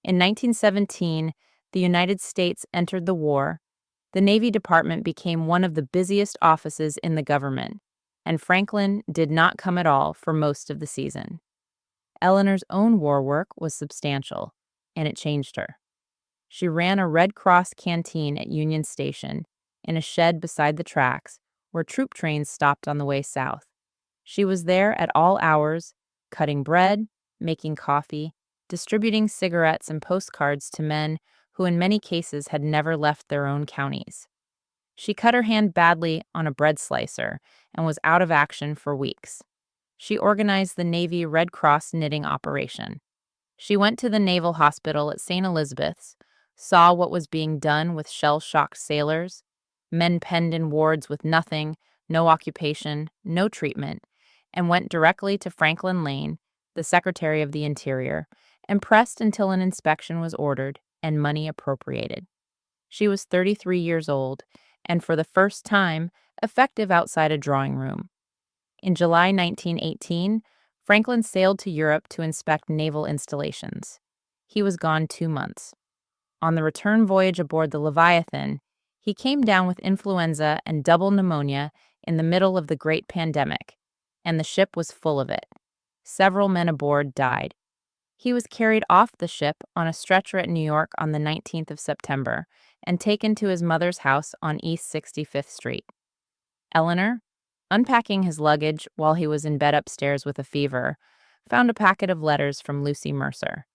Speaker 1: In 1917, the United States entered the war. The Navy Department became one of the busiest offices in the government, and Franklin did not come at all for most of the season. Eleanor's own war work was substantial, and it changed her. She ran a Red Cross canteen at Union Station, in a shed beside the tracks, where troop trains stopped on the way south. She was there at all hours, cutting bread, making coffee, distributing cigarettes and postcards to men who in many cases had never left their own counties. She cut her hand badly on a bread slicer and was out of action for weeks. She organized the Navy Red Cross knitting operation. She went to the Naval Hospital at St. Elizabeth's, saw what was being done with shell-shocked sailors, men penned in wards with nothing, no occupation, no treatment, and went directly to Franklin Lane, the Secretary of the Interior, and pressed until an inspection was ordered and money appropriated. She was 33 years old, and for the first time, effective outside a drawing room. In July 1918, Franklin sailed to Europe to inspect naval installations. He was gone 2 months. On the return voyage aboard the Leviathan, he came down with influenza and double pneumonia in the middle of the Great Pandemic, and the ship was full of it. Several men aboard died. He was carried off the ship on a stretcher at New York on the 19th of September and taken to his mother's house on East 65th Street. Eleanor, unpacking his luggage while he was in bed upstairs with a fever, found a packet of letters from Lucy Mercer.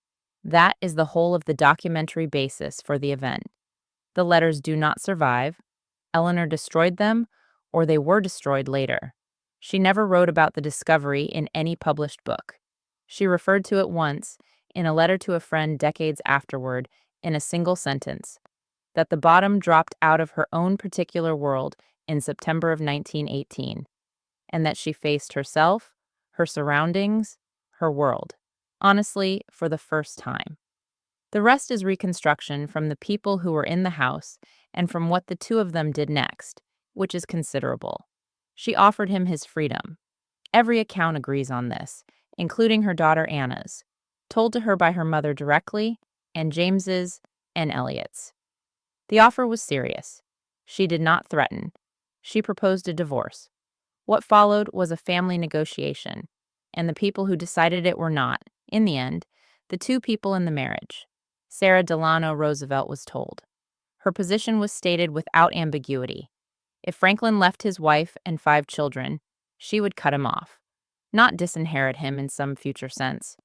Speaker 1: That is the whole of the documentary basis for the event. The letters do not survive. Eleanor destroyed them, or they were destroyed later. She never wrote about the discovery in any published book. She referred to it once, in a letter to a friend decades afterward, in a single sentence, that the bottom dropped out of her own particular world in September of 1918, and that she faced herself, her surroundings, her world, honestly, for the first time. The rest is reconstruction from the people who were in the house and from what the two of them did next, which is considerable. She offered him his freedom. Every account agrees on this, including her daughter Anna's, told to her by her mother directly, and James's, and Elliot's. The offer was serious. She did not threaten. She proposed a divorce. What followed was a family negotiation, and the people who decided it were not, in the end, the two people in the marriage. Sarah Delano Roosevelt was told. Her position was stated without ambiguity. If Franklin left his wife and 5 children, she would cut him off. Not disinherit him in some future sense.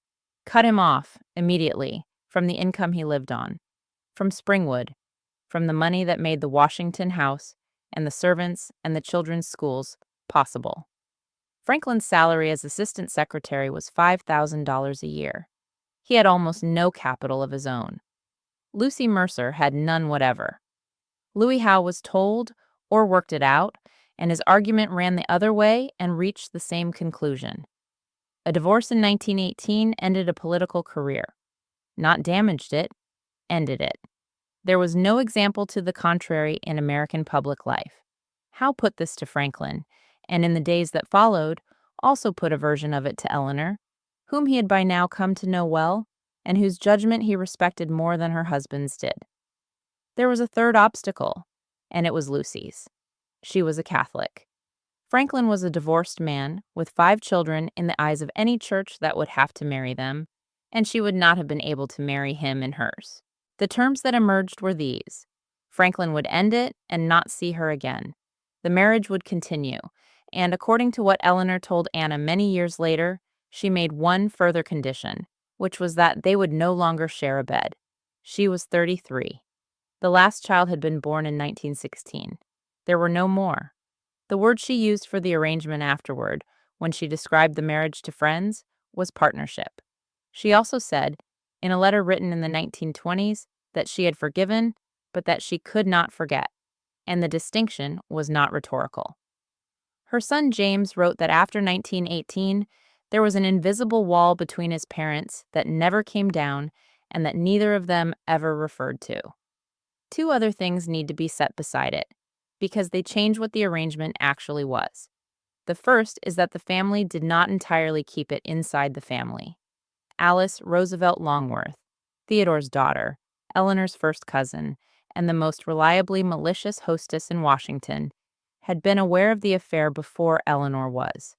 Speaker 1: Cut him off, immediately, from the income he lived on. From Springwood. From the money that made the Washington house and the servants and the children's schools possible. Franklin's salary as assistant secretary was $5,000 a year. He had almost no capital of his own. Lucy Mercer had none whatever. Louis Howe was told or worked it out, and his argument ran the other way and reached the same conclusion. A divorce in 1918 ended a political career. Not damaged it, ended it. There was no example to the contrary in American public life. Howe put this to Franklin, and in the days that followed, also put a version of it to Eleanor, whom he had by now come to know well, and whose judgment he respected more than her husband's did. There was a third obstacle, and it was Lucy's. She was a Catholic. Franklin was a divorced man with 5 children in the eyes of any church that would have to marry them, and she would not have been able to marry him in hers. The terms that emerged were these: Franklin would end it and not see her again. The marriage would continue, and according to what Eleanor told Anna many years later, she made one further condition, which was that they would no longer share a bed. She was 33. The last child had been born in 1916. There were no more. The word she used for the arrangement afterward, when she described the marriage to friends, was partnership. She also said, in a letter written in the 1920s, that she had forgiven, but that she could not forget, and the distinction was not rhetorical. Her son James wrote that after 1918, there was an invisible wall between his parents that never came down and that neither of them ever referred to. 2 other things need to be set beside it, because they change what the arrangement actually was. The first is that the family did not entirely keep it inside the family. Alice Roosevelt Longworth, Theodore's daughter, Eleanor's first cousin, and the most reliably malicious hostess in Washington, had been aware of the affair before Eleanor was.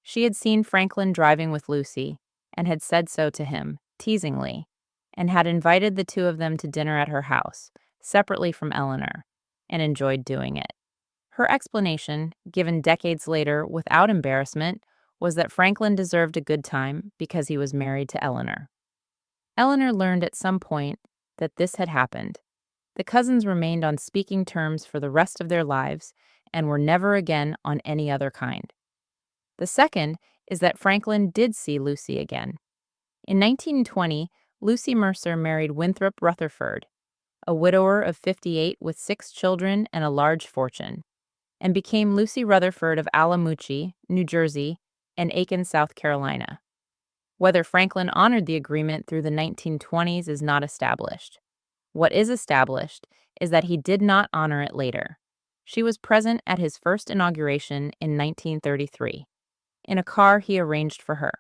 Speaker 1: She had seen Franklin driving with Lucy and had said so to him, teasingly, and had invited the 2 of them to dinner at her house, separately from Eleanor, and enjoyed doing it. Her explanation, given decades later without embarrassment, was that Franklin deserved a good time because he was married to Eleanor. Eleanor learned at some point that this had happened. The cousins remained on speaking terms for the rest of their lives and were never again on any other kind. The second is that Franklin did see Lucy again. In 1920, Lucy Mercer married Winthrop Rutherford, a widower of 58 with 6 children and a large fortune, and became Lucy Rutherford of Allamuchy, New Jersey, and Aiken, South Carolina. Whether Franklin honored the agreement through the 1920s is not established. What is established is that he did not honor it later. She was present at his first inauguration in 1933, in a car he arranged for her.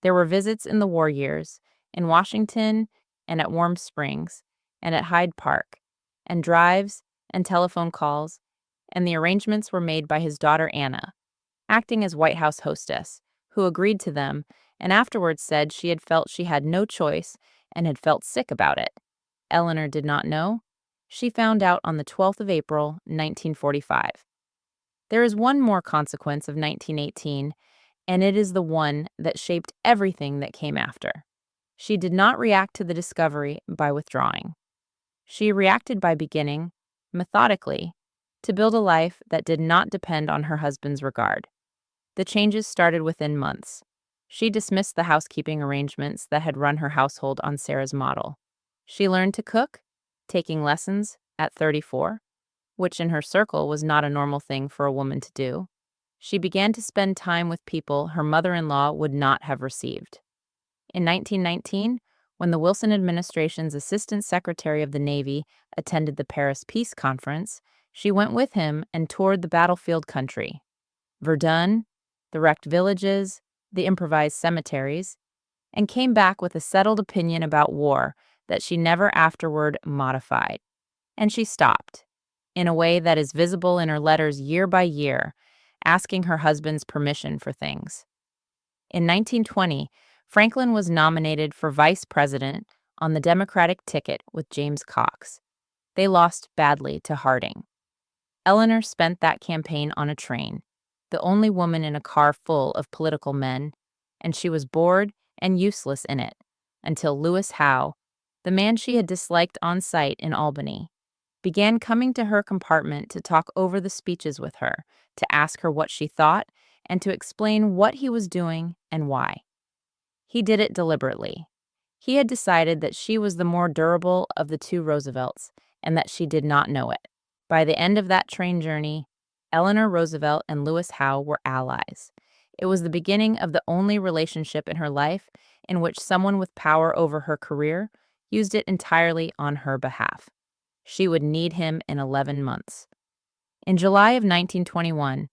Speaker 1: There were visits in the war years, in Washington and at Warm Springs, and at Hyde Park, and drives and telephone calls, and the arrangements were made by his daughter Anna, acting as White House hostess, who agreed to them and afterwards said she had felt she had no choice and had felt sick about it. Eleanor did not know. She found out on the 12th of April, 1945. There is one more consequence of 1918, and it is the one that shaped everything that came after. She did not react to the discovery by withdrawing. She reacted by beginning, methodically, to build a life that did not depend on her husband's regard. The changes started within months. She dismissed the housekeeping arrangements that had run her household on Sarah's model. She learned to cook, taking lessons at 34, which in her circle was not a normal thing for a woman to do. She began to spend time with people her mother-in-law would not have received. In 1919, when the Wilson administration's Assistant Secretary of the Navy attended the Paris Peace Conference, she went with him and toured the battlefield country. Verdun, the wrecked villages, the improvised cemeteries, and came back with a settled opinion about war that she never afterward modified. And she stopped, in a way that is visible in her letters year by year, asking her husband's permission for things. In 1920, Franklin was nominated for vice president on the Democratic ticket with James Cox. They lost badly to Harding. Eleanor spent that campaign on a train, the only woman in a car full of political men, and she was bored and useless in it until Lewis Howe, the man she had disliked on sight in Albany, began coming to her compartment to talk over the speeches with her, to ask her what she thought, and to explain what he was doing and why. He did it deliberately. He had decided that she was the more durable of the 2 Roosevelts, and that she did not know it. By the end of that train journey, Eleanor Roosevelt and Lewis Howe were allies. It was the beginning of the only relationship in her life in which someone with power over her career used it entirely on her behalf. She would need him in 11 months. In July of 1921,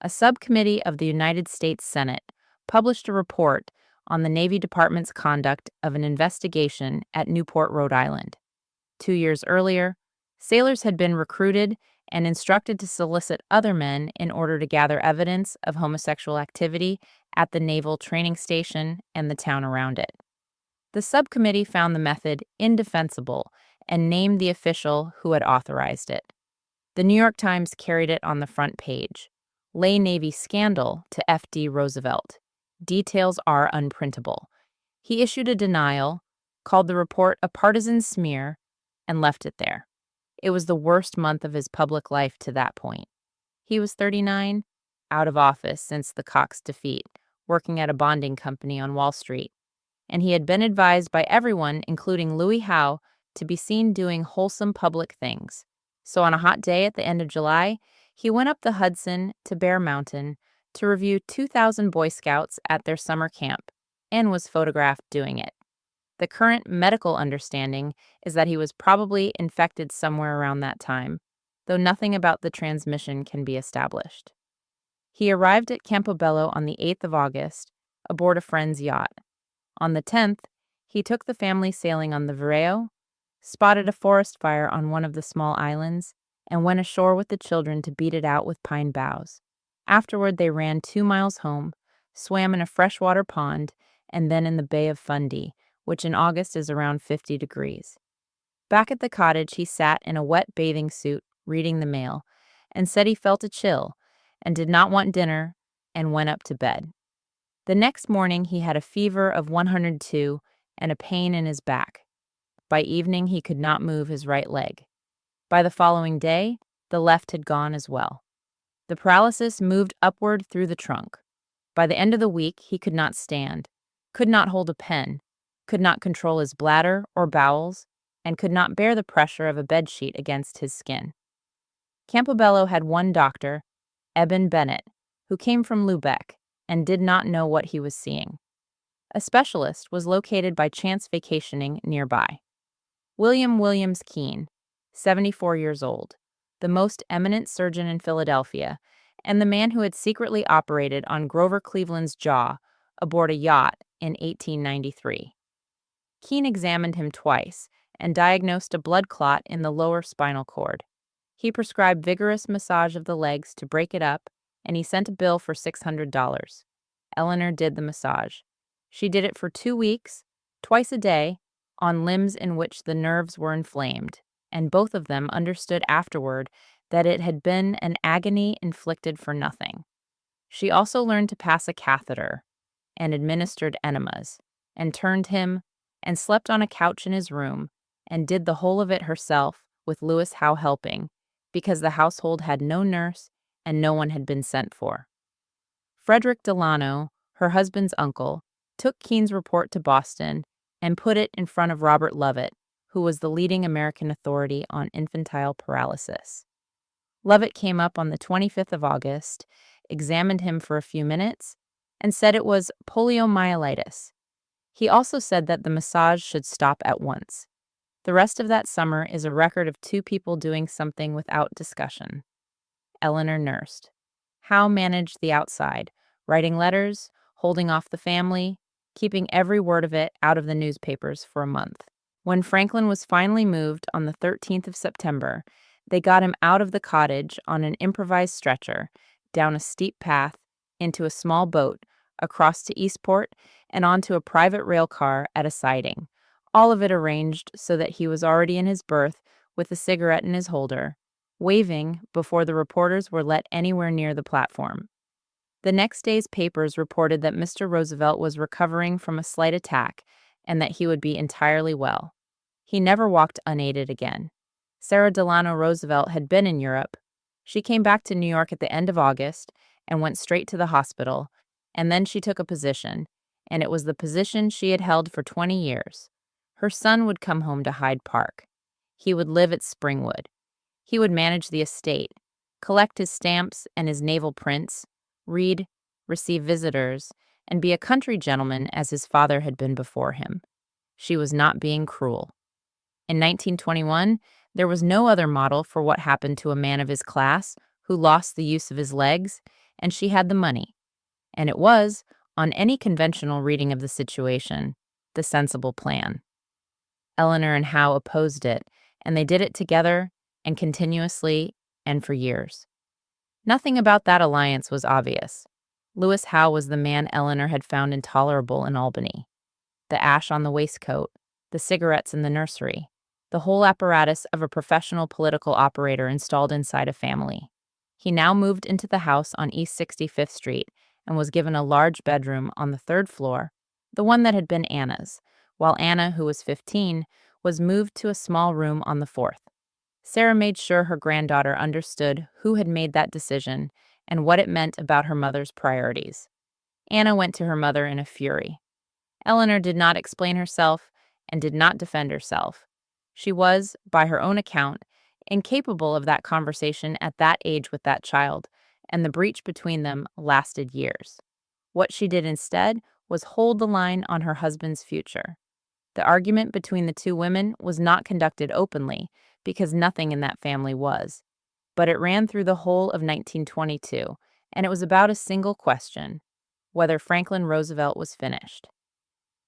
Speaker 1: A subcommittee of the United States Senate published a report on the Navy Department's conduct of an investigation at Newport, Rhode Island. 2 years earlier, sailors had been recruited and instructed to solicit other men in order to gather evidence of homosexual activity at the naval training station and the town around it. The subcommittee found the method indefensible and named the official who had authorized it. The New York Times carried it on the front page. Lay Navy scandal to F.D. Roosevelt. Details are unprintable. He issued a denial, called the report a partisan smear, and left it there. It was the worst month of his public life to that point. He was 39, out of office since the Cox defeat, working at a bonding company on Wall Street, and he had been advised by everyone, including Louis Howe, to be seen doing wholesome public things. So on a hot day at the end of July, he went up the Hudson to Bear Mountain to review 2,000 Boy Scouts at their summer camp, and was photographed doing it. The current medical understanding is that he was probably infected somewhere around that time, though nothing about the transmission can be established. He arrived at Campobello on the 8th of August, aboard a friend's yacht. On the 10th, he took the family sailing on the Vireo, spotted a forest fire on one of the small islands, and went ashore with the children to beat it out with pine boughs. Afterward, they ran 2 miles home, swam in a freshwater pond, and then in the Bay of Fundy, which in August is around 50 degrees. Back at the cottage, he sat in a wet bathing suit, reading the mail, and said he felt a chill and did not want dinner and went up to bed. The next morning, he had a fever of 102 and a pain in his back. By evening, he could not move his right leg. By the following day, the left had gone as well. The paralysis moved upward through the trunk. By the end of the week, he could not stand, could not hold a pen, could not control his bladder or bowels, and could not bear the pressure of a bedsheet against his skin. Campobello had one doctor, Eben Bennett, who came from Lubeck and did not know what he was seeing. A specialist was located by chance vacationing nearby. William Williams Keene, 74 years old, the most eminent surgeon in Philadelphia, and the man who had secretly operated on Grover Cleveland's jaw aboard a yacht in 1893. Keene examined him twice and diagnosed a blood clot in the lower spinal cord. He prescribed vigorous massage of the legs to break it up, and he sent a bill for $600. Eleanor did the massage. She did it for 2 weeks, twice a day, on limbs in which the nerves were inflamed, and both of them understood afterward that it had been an agony inflicted for nothing. She also learned to pass a catheter and administered enemas, and turned him, and slept on a couch in his room, and did the whole of it herself, with Louis Howe helping, because the household had no nurse and no one had been sent for. Frederick Delano, her husband's uncle, took Keene's report to Boston and put it in front of Robert Lovett, who was the leading American authority on infantile paralysis. Lovett came up on the 25th of August, examined him for a few minutes, and said it was poliomyelitis. He also said that the massage should stop at once. The rest of that summer is a record of 2 people doing something without discussion. Eleanor nursed. Howe managed the outside, writing letters, holding off the family, keeping every word of it out of the newspapers for a month. When Franklin was finally moved on the 13th of September, they got him out of the cottage on an improvised stretcher, down a steep path, into a small boat, across to Eastport, and onto a private rail car at a siding, all of it arranged so that he was already in his berth with a cigarette in his holder, waving before the reporters were let anywhere near the platform. The next day's papers reported that Mr. Roosevelt was recovering from a slight attack and that he would be entirely well. He never walked unaided again. Sarah Delano Roosevelt had been in Europe. She came back to New York at the end of August and went straight to the hospital, and then she took a position, and it was the position she had held for 20 years. Her son would come home to Hyde Park. He would live at Springwood. He would manage the estate, collect his stamps and his naval prints, read, receive visitors, and be a country gentleman as his father had been before him. She was not being cruel. In 1921, there was no other model for what happened to a man of his class who lost the use of his legs and she had the money. And it was, on any conventional reading of the situation, the sensible plan. Eleanor and Howe opposed it, and they did it together and continuously and for years. Nothing about that alliance was obvious. Lewis Howe was the man Eleanor had found intolerable in Albany. The ash on the waistcoat, the cigarettes in the nursery, the whole apparatus of a professional political operator installed inside a family. He now moved into the house on East 65th Street and was given a large bedroom on the third floor, the one that had been Anna's, while Anna, who was 15, was moved to a small room on the fourth. Sarah made sure her granddaughter understood who had made that decision and what it meant about her mother's priorities. Anna went to her mother in a fury. Eleanor did not explain herself and did not defend herself. She was, by her own account, incapable of that conversation at that age with that child, and the breach between them lasted years. What she did instead was hold the line on her husband's future. The argument between the two women was not conducted openly, because nothing in that family was. But it ran through the whole of 1922, and it was about a single question: whether Franklin Roosevelt was finished.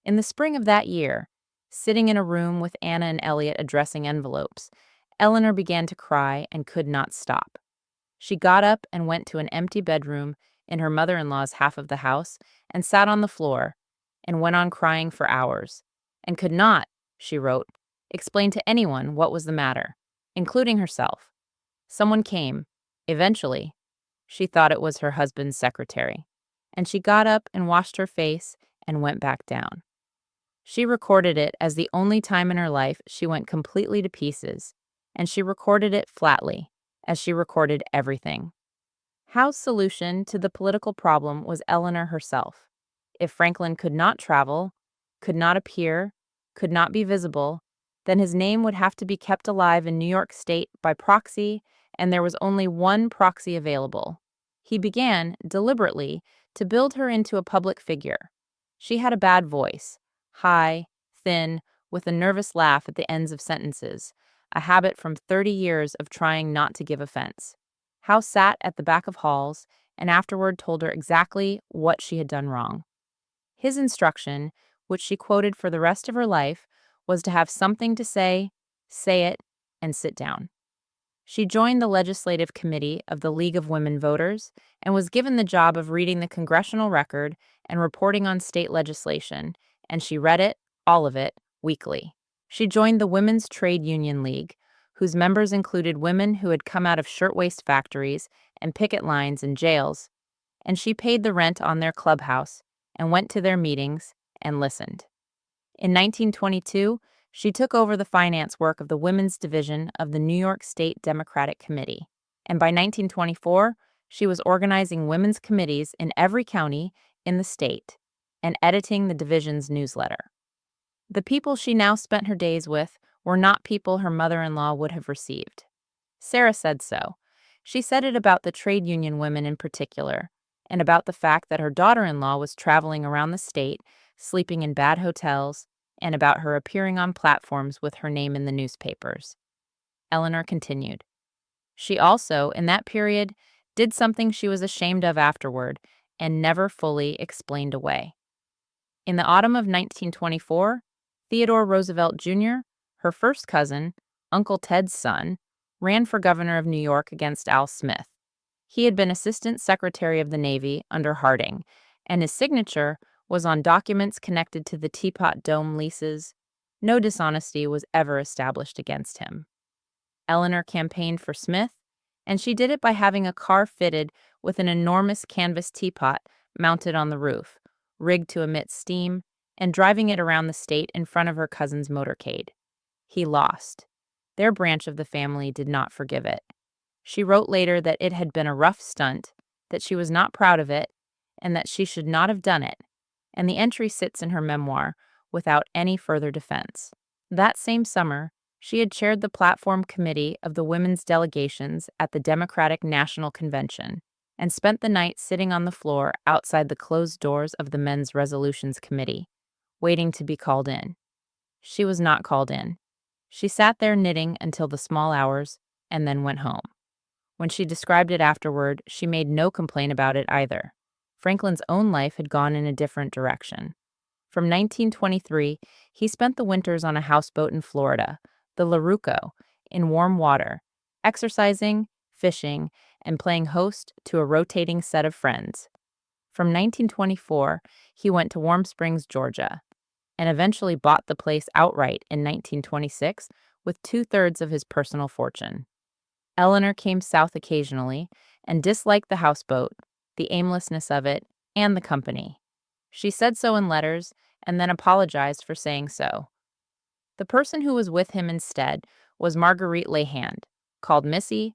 Speaker 1: In the spring of that year, sitting in a room with Anna and Elliot addressing envelopes, Eleanor began to cry and could not stop. She got up and went to an empty bedroom in her mother-in-law's half of the house and sat on the floor and went on crying for hours, and could not, she wrote, explain to anyone what was the matter, including herself. Someone came, eventually. She thought it was her husband's secretary, and she got up and washed her face and went back down. She recorded it as the only time in her life she went completely to pieces, and she recorded it flatly, as she recorded everything. Howe's solution to the political problem was Eleanor herself. If Franklin could not travel, could not appear, could not be visible, then his name would have to be kept alive in New York State by proxy, and there was only one proxy available. He began, deliberately, to build her into a public figure. She had a bad voice, high, thin, with a nervous laugh at the ends of sentences, a habit from 30 years of trying not to give offense. Howe sat at the back of halls and afterward told her exactly what she had done wrong. His instruction, which she quoted for the rest of her life, was to have something to say it, and sit down. She joined the legislative committee of the League of Women Voters and was given the job of reading the congressional record and reporting on state legislation, and she read it, all of it, weekly. She joined the Women's Trade Union League, whose members included women who had come out of shirtwaist factories and picket lines and jails, and she paid the rent on their clubhouse and went to their meetings and listened. In 1922, she took over the finance work of the Women's Division of the New York State Democratic Committee, and by 1924, she was organizing women's committees in every county in the state and editing the division's newsletter. The people she now spent her days with were not people her mother-in-law would have received. Sarah said so. She said it about the trade union women in particular, and about the fact that her daughter-in-law was traveling around the state, sleeping in bad hotels, and about her appearing on platforms with her name in the newspapers. Eleanor continued. She also, in that period, did something she was ashamed of afterward and never fully explained away. In the autumn of 1924, Theodore Roosevelt Jr., her first cousin, Uncle Ted's son, ran for governor of New York against Al Smith. He had been Assistant Secretary of the Navy under Harding, and his signature was on documents connected to the Teapot Dome leases. No dishonesty was ever established against him. Eleanor campaigned for Smith, and she did it by having a car fitted with an enormous canvas teapot mounted on the roof, rigged to emit steam, and driving it around the state in front of her cousin's motorcade. He lost. Their branch of the family did not forgive it. She wrote later that it had been a rough stunt, that she was not proud of it, and that she should not have done it, and the entry sits in her memoir without any further defense. That same summer, she had chaired the platform committee of the women's delegations at the Democratic National Convention and spent the night sitting on the floor outside the closed doors of the Men's Resolutions Committee, waiting to be called in. She was not called in. She sat there knitting until the small hours and then went home. When she described it afterward, she made no complaint about it either. Franklin's own life had gone in a different direction. From 1923, he spent the winters on a houseboat in Florida, the LaRuco, in warm water, exercising, fishing, and playing host to a rotating set of friends. From 1924, he went to Warm Springs, Georgia, and eventually bought the place outright in 1926 with two-thirds of his personal fortune. Eleanor came south occasionally and disliked the houseboat, the aimlessness of it, and the company. She said so in letters and then apologized for saying so. The person who was with him instead was Marguerite Lehand, called Missy,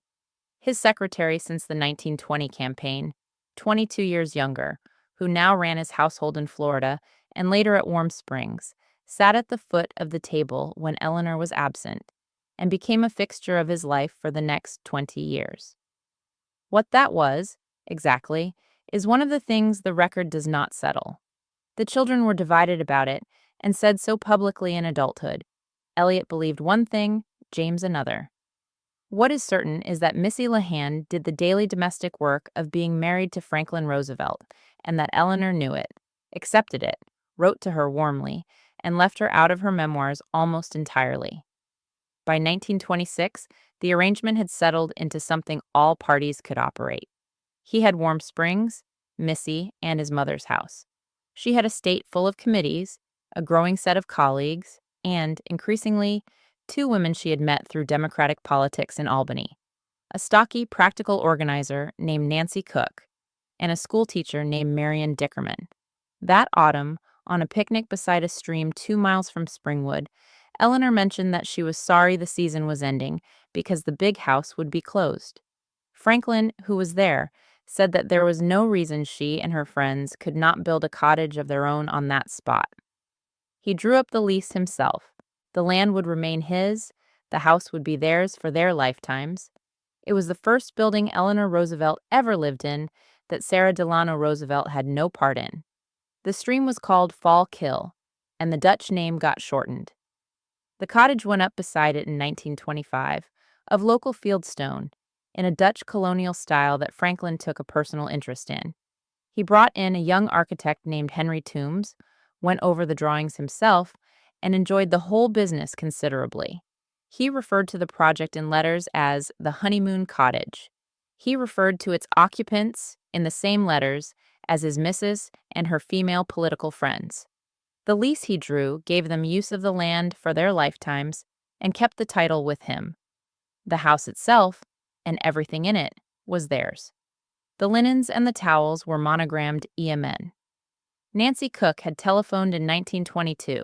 Speaker 1: his secretary since the 1920 campaign, 22 years younger, who now ran his household in Florida and later at Warm Springs, sat at the foot of the table when Eleanor was absent and became a fixture of his life for the next 20 years. What that was, exactly, is one of the things the record does not settle. The children were divided about it and said so publicly in adulthood. Elliot believed one thing, James another. What is certain is that Missy Lehand did the daily domestic work of being married to Franklin Roosevelt, and that Eleanor knew it, accepted it, wrote to her warmly, and left her out of her memoirs almost entirely. By 1926, the arrangement had settled into something all parties could operate. He had Warm Springs, Missy, and his mother's house. She had a state full of committees, a growing set of colleagues, and, increasingly, two women she had met through Democratic politics in Albany, a stocky, practical organizer named Nancy Cook, and a schoolteacher named Marion Dickerman. That autumn, on a picnic beside a stream 2 miles from Springwood, Eleanor mentioned that she was sorry the season was ending because the big house would be closed. Franklin, who was there, said that there was no reason she and her friends could not build a cottage of their own on that spot. He drew up the lease himself. The land would remain his, the house would be theirs for their lifetimes. It was the first building Eleanor Roosevelt ever lived in that Sarah Delano Roosevelt had no part in. The stream was called Fall Kill, and the Dutch name got shortened. The cottage went up beside it in 1925, of local fieldstone, in a Dutch colonial style that Franklin took a personal interest in. He brought in a young architect named Henry Toombs, went over the drawings himself, and enjoyed the whole business considerably. He referred to the project in letters as the honeymoon cottage. He referred to its occupants in the same letters as his missus and her female political friends. The lease he drew gave them use of the land for their lifetimes and kept the title with him. The house itself, and everything in it, was theirs. The linens and the towels were monogrammed EMN. Nancy Cook had telephoned in 1922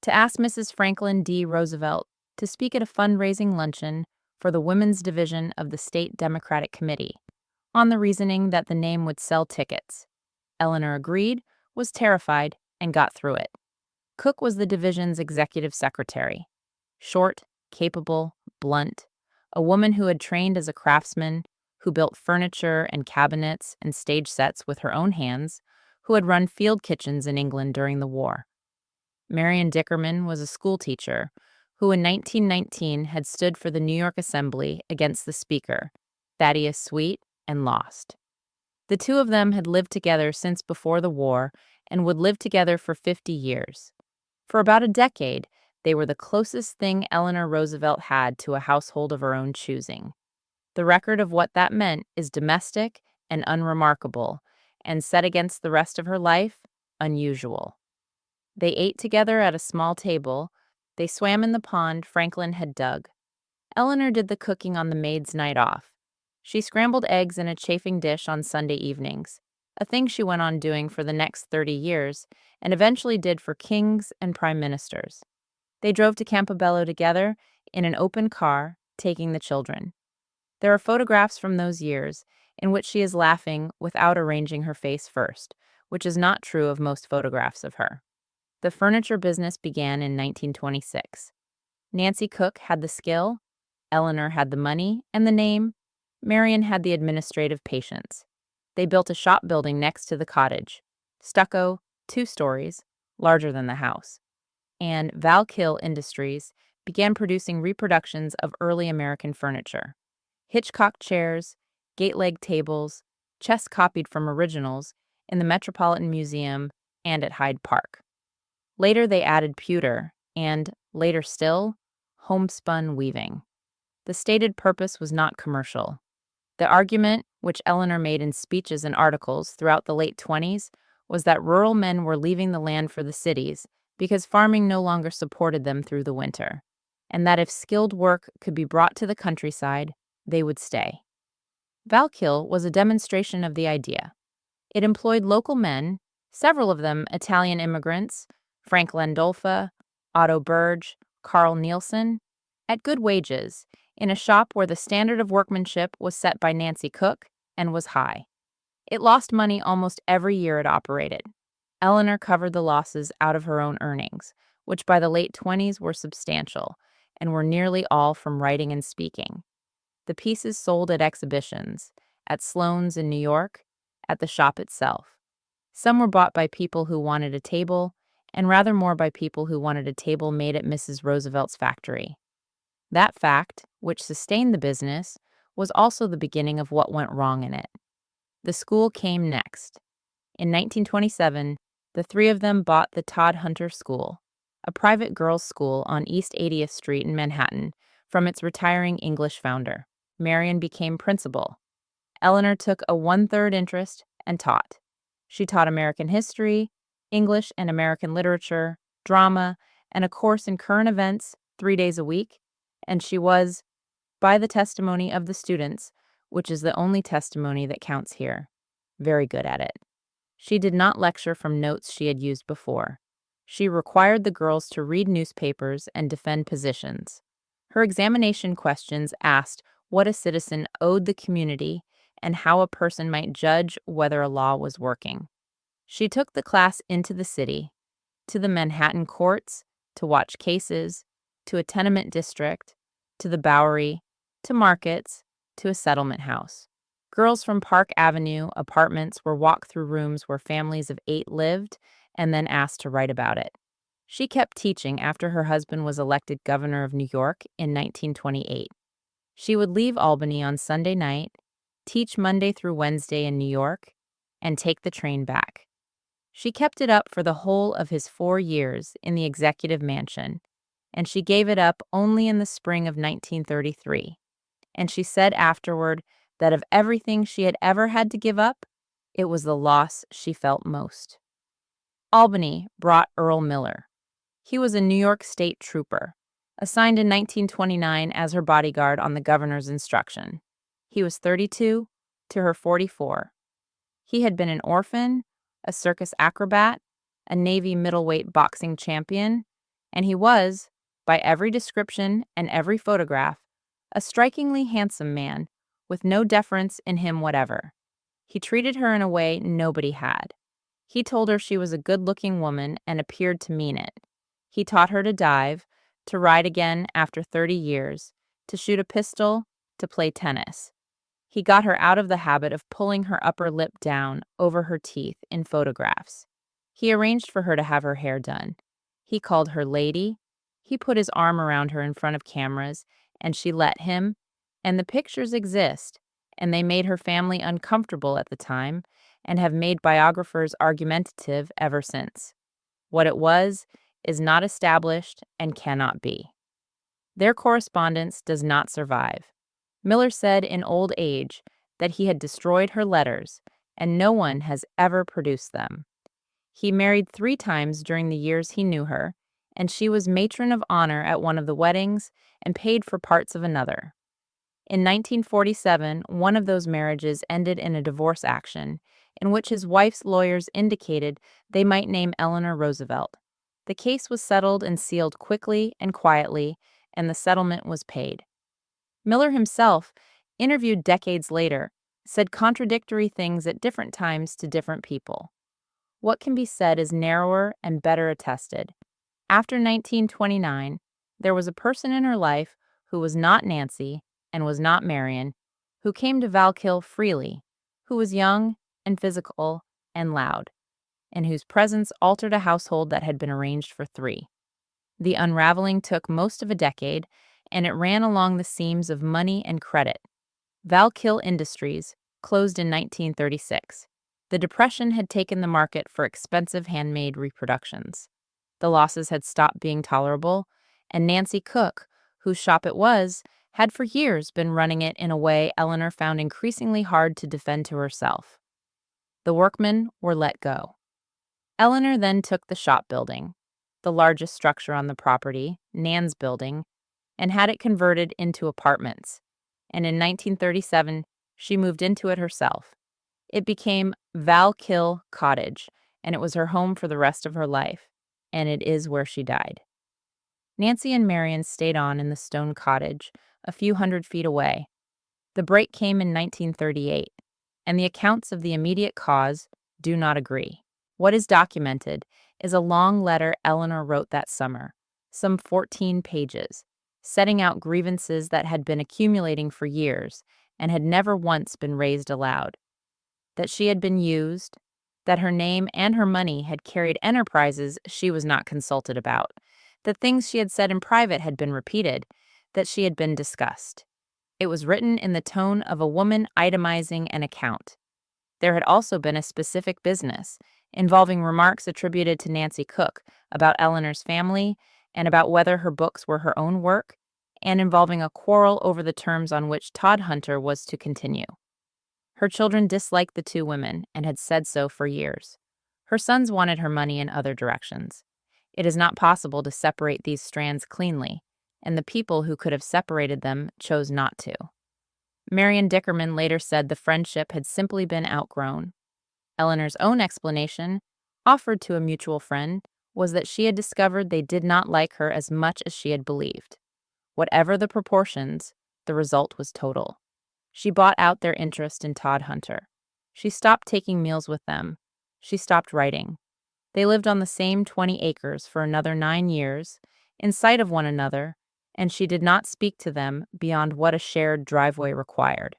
Speaker 1: to ask Mrs. Franklin D. Roosevelt to speak at a fundraising luncheon for the Women's Division of the State Democratic Committee, on the reasoning that the name would sell tickets. Eleanor agreed, was terrified, and got through it. Cook was the division's executive secretary. Short, capable, blunt, a woman who had trained as a craftsman, who built furniture and cabinets and stage sets with her own hands, who had run field kitchens in England during the war. Marion Dickerman was a schoolteacher who in 1919 had stood for the New York Assembly against the Speaker, Thaddeus Sweet, and lost. The two of them had lived together since before the war and would live together for 50 years. For about a decade, they were the closest thing Eleanor Roosevelt had to a household of her own choosing. The record of what that meant is domestic and unremarkable, and set against the rest of her life, unusual. They ate together at a small table. They swam in the pond Franklin had dug. Eleanor did the cooking on the maid's night off. She scrambled eggs in a chafing dish on Sunday evenings, a thing she went on doing for the next 30 years, and eventually did for kings and prime ministers. They drove to Campobello together in an open car, taking the children. There are photographs from those years in which she is laughing without arranging her face first, which is not true of most photographs of her. The furniture business began in 1926. Nancy Cook had the skill, Eleanor had the money and the name, Marion had the administrative patience. They built a shop building next to the cottage, stucco, 2 stories, larger than the house, and Valkill Industries began producing reproductions of early American furniture. Hitchcock chairs, gate-leg tables, chests copied from originals in the Metropolitan Museum and at Hyde Park. Later, they added pewter and, later still, homespun weaving. The stated purpose was not commercial. The argument, which Eleanor made in speeches and articles throughout the late 20s, was that rural men were leaving the land for the cities because farming no longer supported them through the winter, and that if skilled work could be brought to the countryside, they would stay. Valkill was a demonstration of the idea. It employed local men, several of them Italian immigrants, Frank Landolfa, Otto Berge, Carl Nielsen, at good wages, in a shop where the standard of workmanship was set by Nancy Cook and was high. It lost money almost every year it operated. Eleanor covered the losses out of her own earnings, which by the late 20s were substantial and were nearly all from writing and speaking. The pieces sold at exhibitions, at Sloan's in New York, at the shop itself. Some were bought by people who wanted a table, and rather more by people who wanted a table made at Mrs. Roosevelt's factory. That fact, which sustained the business, was also the beginning of what went wrong in it. The school came next. In 1927, the three of them bought the Todd Hunter School, a private girls' school on East 80th Street in Manhattan, from its retiring English founder. Marion became principal. Eleanor took a one-third interest and taught. She taught American history, English and American literature, drama, and a course in current events 3 days a week, and she was, by the testimony of the students, which is the only testimony that counts here, very good at it. She did not lecture from notes she had used before. She required the girls to read newspapers and defend positions. Her examination questions asked what a citizen owed the community and how a person might judge whether a law was working. She took the class into the city, to the Manhattan courts, to watch cases, to a tenement district, to the Bowery, to markets, to a settlement house. Girls from Park Avenue apartments were walked through rooms where families of 8 lived and then asked to write about it. She kept teaching after her husband was elected governor of New York in 1928. She would leave Albany on Sunday night, teach Monday through Wednesday in New York, and take the train back. She kept it up for the whole of his 4 years in the executive mansion, and she gave it up only in the spring of 1933. And she said afterward that of everything she had ever had to give up, it was the loss she felt most. Albany brought Earl Miller. He was a New York State trooper, assigned in 1929 as her bodyguard on the governor's instruction. He was 32 to her 44. He had been an orphan, a circus acrobat, a Navy middleweight boxing champion, and he was, by every description and every photograph, a strikingly handsome man with no deference in him whatever. He treated her in a way nobody had. He told her she was a good-looking woman and appeared to mean it. He taught her to dive, to ride again after 30 years, to shoot a pistol, to play tennis. He got her out of the habit of pulling her upper lip down over her teeth in photographs. He arranged for her to have her hair done. He called her lady. He put his arm around her in front of cameras, and she let him, and the pictures exist, and they made her family uncomfortable at the time and have made biographers argumentative ever since. What it was is not established and cannot be. Their correspondence does not survive. Miller said in old age that he had destroyed her letters, and no one has ever produced them. He married 3 times during the years he knew her, and she was matron of honor at one of the weddings and paid for parts of another. In 1947, one of those marriages ended in a divorce action, in which his wife's lawyers indicated they might name Eleanor Roosevelt. The case was settled and sealed quickly and quietly, and the settlement was paid. Miller himself, interviewed decades later, said contradictory things at different times to different people. What can be said is narrower and better attested. After 1929, there was a person in her life who was not Nancy and was not Marion, who came to Valkill freely, who was young and physical and loud, and whose presence altered a household that had been arranged for 3. The unraveling took most of a decade, and it ran along the seams of money and credit. Valkill Industries closed in 1936. The Depression had taken the market for expensive handmade reproductions. The losses had stopped being tolerable, and Nancy Cook, whose shop it was, had for years been running it in a way Eleanor found increasingly hard to defend to herself. The workmen were let go. Eleanor then took the shop building, the largest structure on the property, Nan's building, and had it converted into apartments. And in 1937, she moved into it herself. It became Valkill Cottage, and it was her home for the rest of her life, and it is where she died. Nancy and Marion stayed on in the stone cottage, a few hundred feet away. The break came in 1938, and the accounts of the immediate cause do not agree. What is documented is a long letter Eleanor wrote that summer, some 14 pages, setting out grievances that had been accumulating for years and had never once been raised aloud. That she had been used, that her name and her money had carried enterprises she was not consulted about, that things she had said in private had been repeated, that she had been discussed. It was written in the tone of a woman itemizing an account. There had also been a specific business, involving remarks attributed to Nancy Cook about Eleanor's family and about whether her books were her own work, and involving a quarrel over the terms on which Todhunter was to continue. Her children disliked the two women and had said so for years. Her sons wanted her money in other directions. It is not possible to separate these strands cleanly, and the people who could have separated them chose not to. Marion Dickerman later said the friendship had simply been outgrown. Eleanor's own explanation, offered to a mutual friend, was that she had discovered they did not like her as much as she had believed. Whatever the proportions, the result was total. She bought out their interest in Todhunter. She stopped taking meals with them. She stopped writing. They lived on the same 20 acres for another 9 years, in sight of one another, and she did not speak to them beyond what a shared driveway required.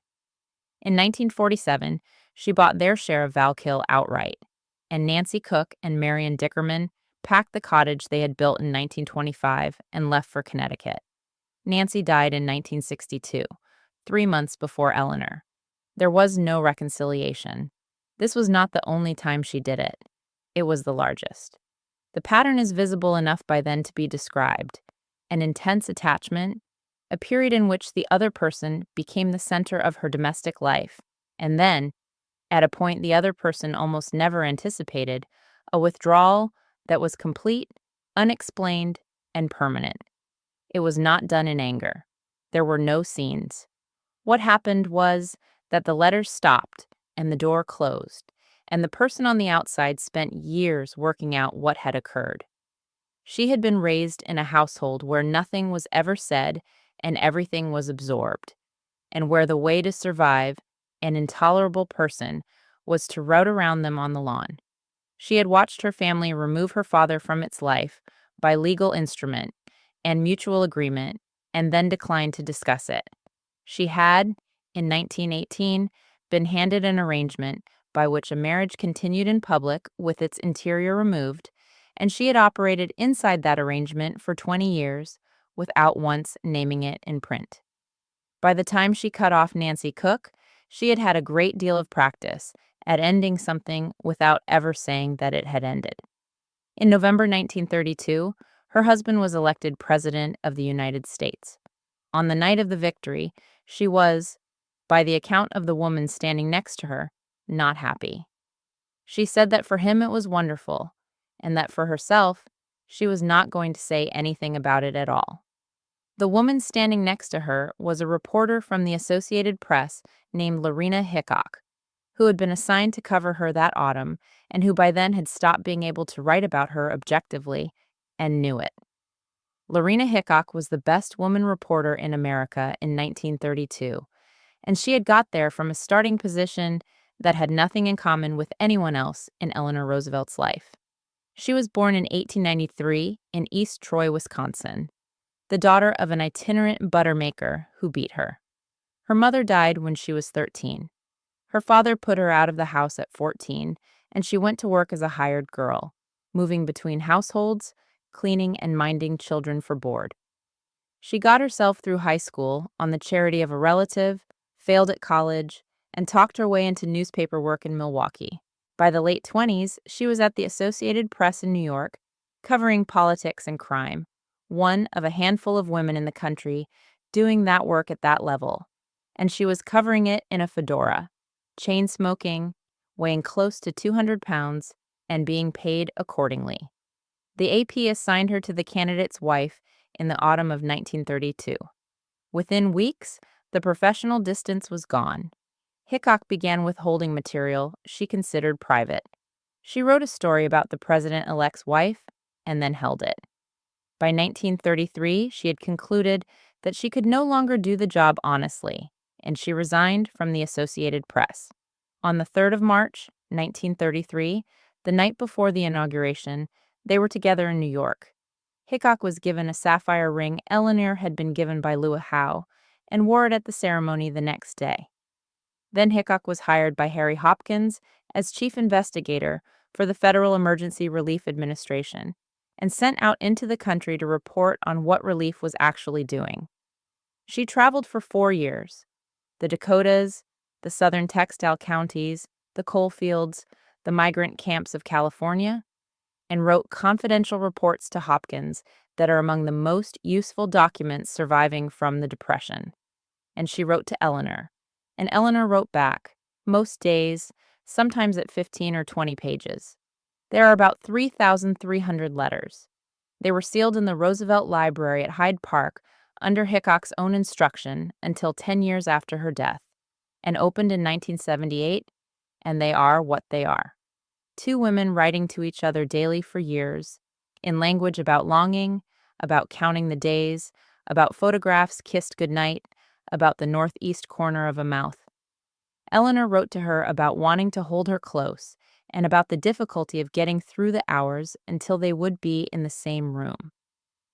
Speaker 1: In 1947, she bought their share of Valkill outright, and Nancy Cook and Marion Dickerman packed the cottage they had built in 1925 and left for Connecticut. Nancy died in 1962, 3 months before Eleanor. There was no reconciliation. This was not the only time she did it. It was the largest. The pattern is visible enough by then to be described: an intense attachment, a period in which the other person became the center of her domestic life, and then, at a point the other person almost never anticipated, a withdrawal that was complete, unexplained, and permanent. It was not done in anger. There were no scenes. What happened was that the letters stopped and the door closed, and the person on the outside spent years working out what had occurred. She had been raised in a household where nothing was ever said and everything was absorbed, and where the way to survive an intolerable person was to rout around them on the lawn. She had watched her family remove her father from its life by legal instrument and mutual agreement, and then declined to discuss it. She had, in 1918, been handed an arrangement by which a marriage continued in public with its interior removed, and she had operated inside that arrangement for 20 years without once naming it in print. By the time she cut off Nancy Cook, she had had a great deal of practice at ending something without ever saying that it had ended. In November 1932, her husband was elected President of the United States. On the night of the victory, she was, by the account of the woman standing next to her, not happy. She said that for him it was wonderful, and that for herself, she was not going to say anything about it at all. The woman standing next to her was a reporter from the Associated Press named Lorena Hickok, who had been assigned to cover her that autumn and who by then had stopped being able to write about her objectively and knew it. Lorena Hickok was the best woman reporter in America in 1932, and she had got there from a starting position that had nothing in common with anyone else in Eleanor Roosevelt's life. She was born in 1893 in East Troy, Wisconsin, the daughter of an itinerant butter maker who beat her. Her mother died when she was 13. Her father put her out of the house at 14, and she went to work as a hired girl, moving between households, cleaning and minding children for board. She got herself through high school on the charity of a relative, failed at college, and talked her way into newspaper work in Milwaukee. By the late 20s, she was at the Associated Press in New York, covering politics and crime, one of a handful of women in the country doing that work at that level. And she was covering it in a fedora, chain smoking, weighing close to 200 pounds, and being paid accordingly. The AP assigned her to the candidate's wife in the autumn of 1932. Within weeks, the professional distance was gone. Hickok began withholding material she considered private. She wrote a story about the president-elect's wife and then held it. By 1933, she had concluded that she could no longer do the job honestly, and she resigned from the Associated Press. On the 3rd of March, 1933, the night before the inauguration, they were together in New York. Hickok was given a sapphire ring Eleanor had been given by Lua Howe and wore it at the ceremony the next day. Then Hickok was hired by Harry Hopkins as chief investigator for the Federal Emergency Relief Administration and sent out into the country to report on what relief was actually doing. She traveled for 4 years: the Dakotas, the southern textile counties, the coal fields, the migrant camps of California, and wrote confidential reports to Hopkins that are among the most useful documents surviving from the Depression. And she wrote to Eleanor, and Eleanor wrote back, most days, sometimes at 15 or 20 pages. There are about 3,300 letters. They were sealed in the Roosevelt Library at Hyde Park under Hickok's own instruction until 10 years after her death, and opened in 1978, and they are what they are. Two women writing to each other daily for years, in language about longing, about counting the days, about photographs kissed goodnight, about the northeast corner of a mouth. Eleanor wrote to her about wanting to hold her close and about the difficulty of getting through the hours until they would be in the same room.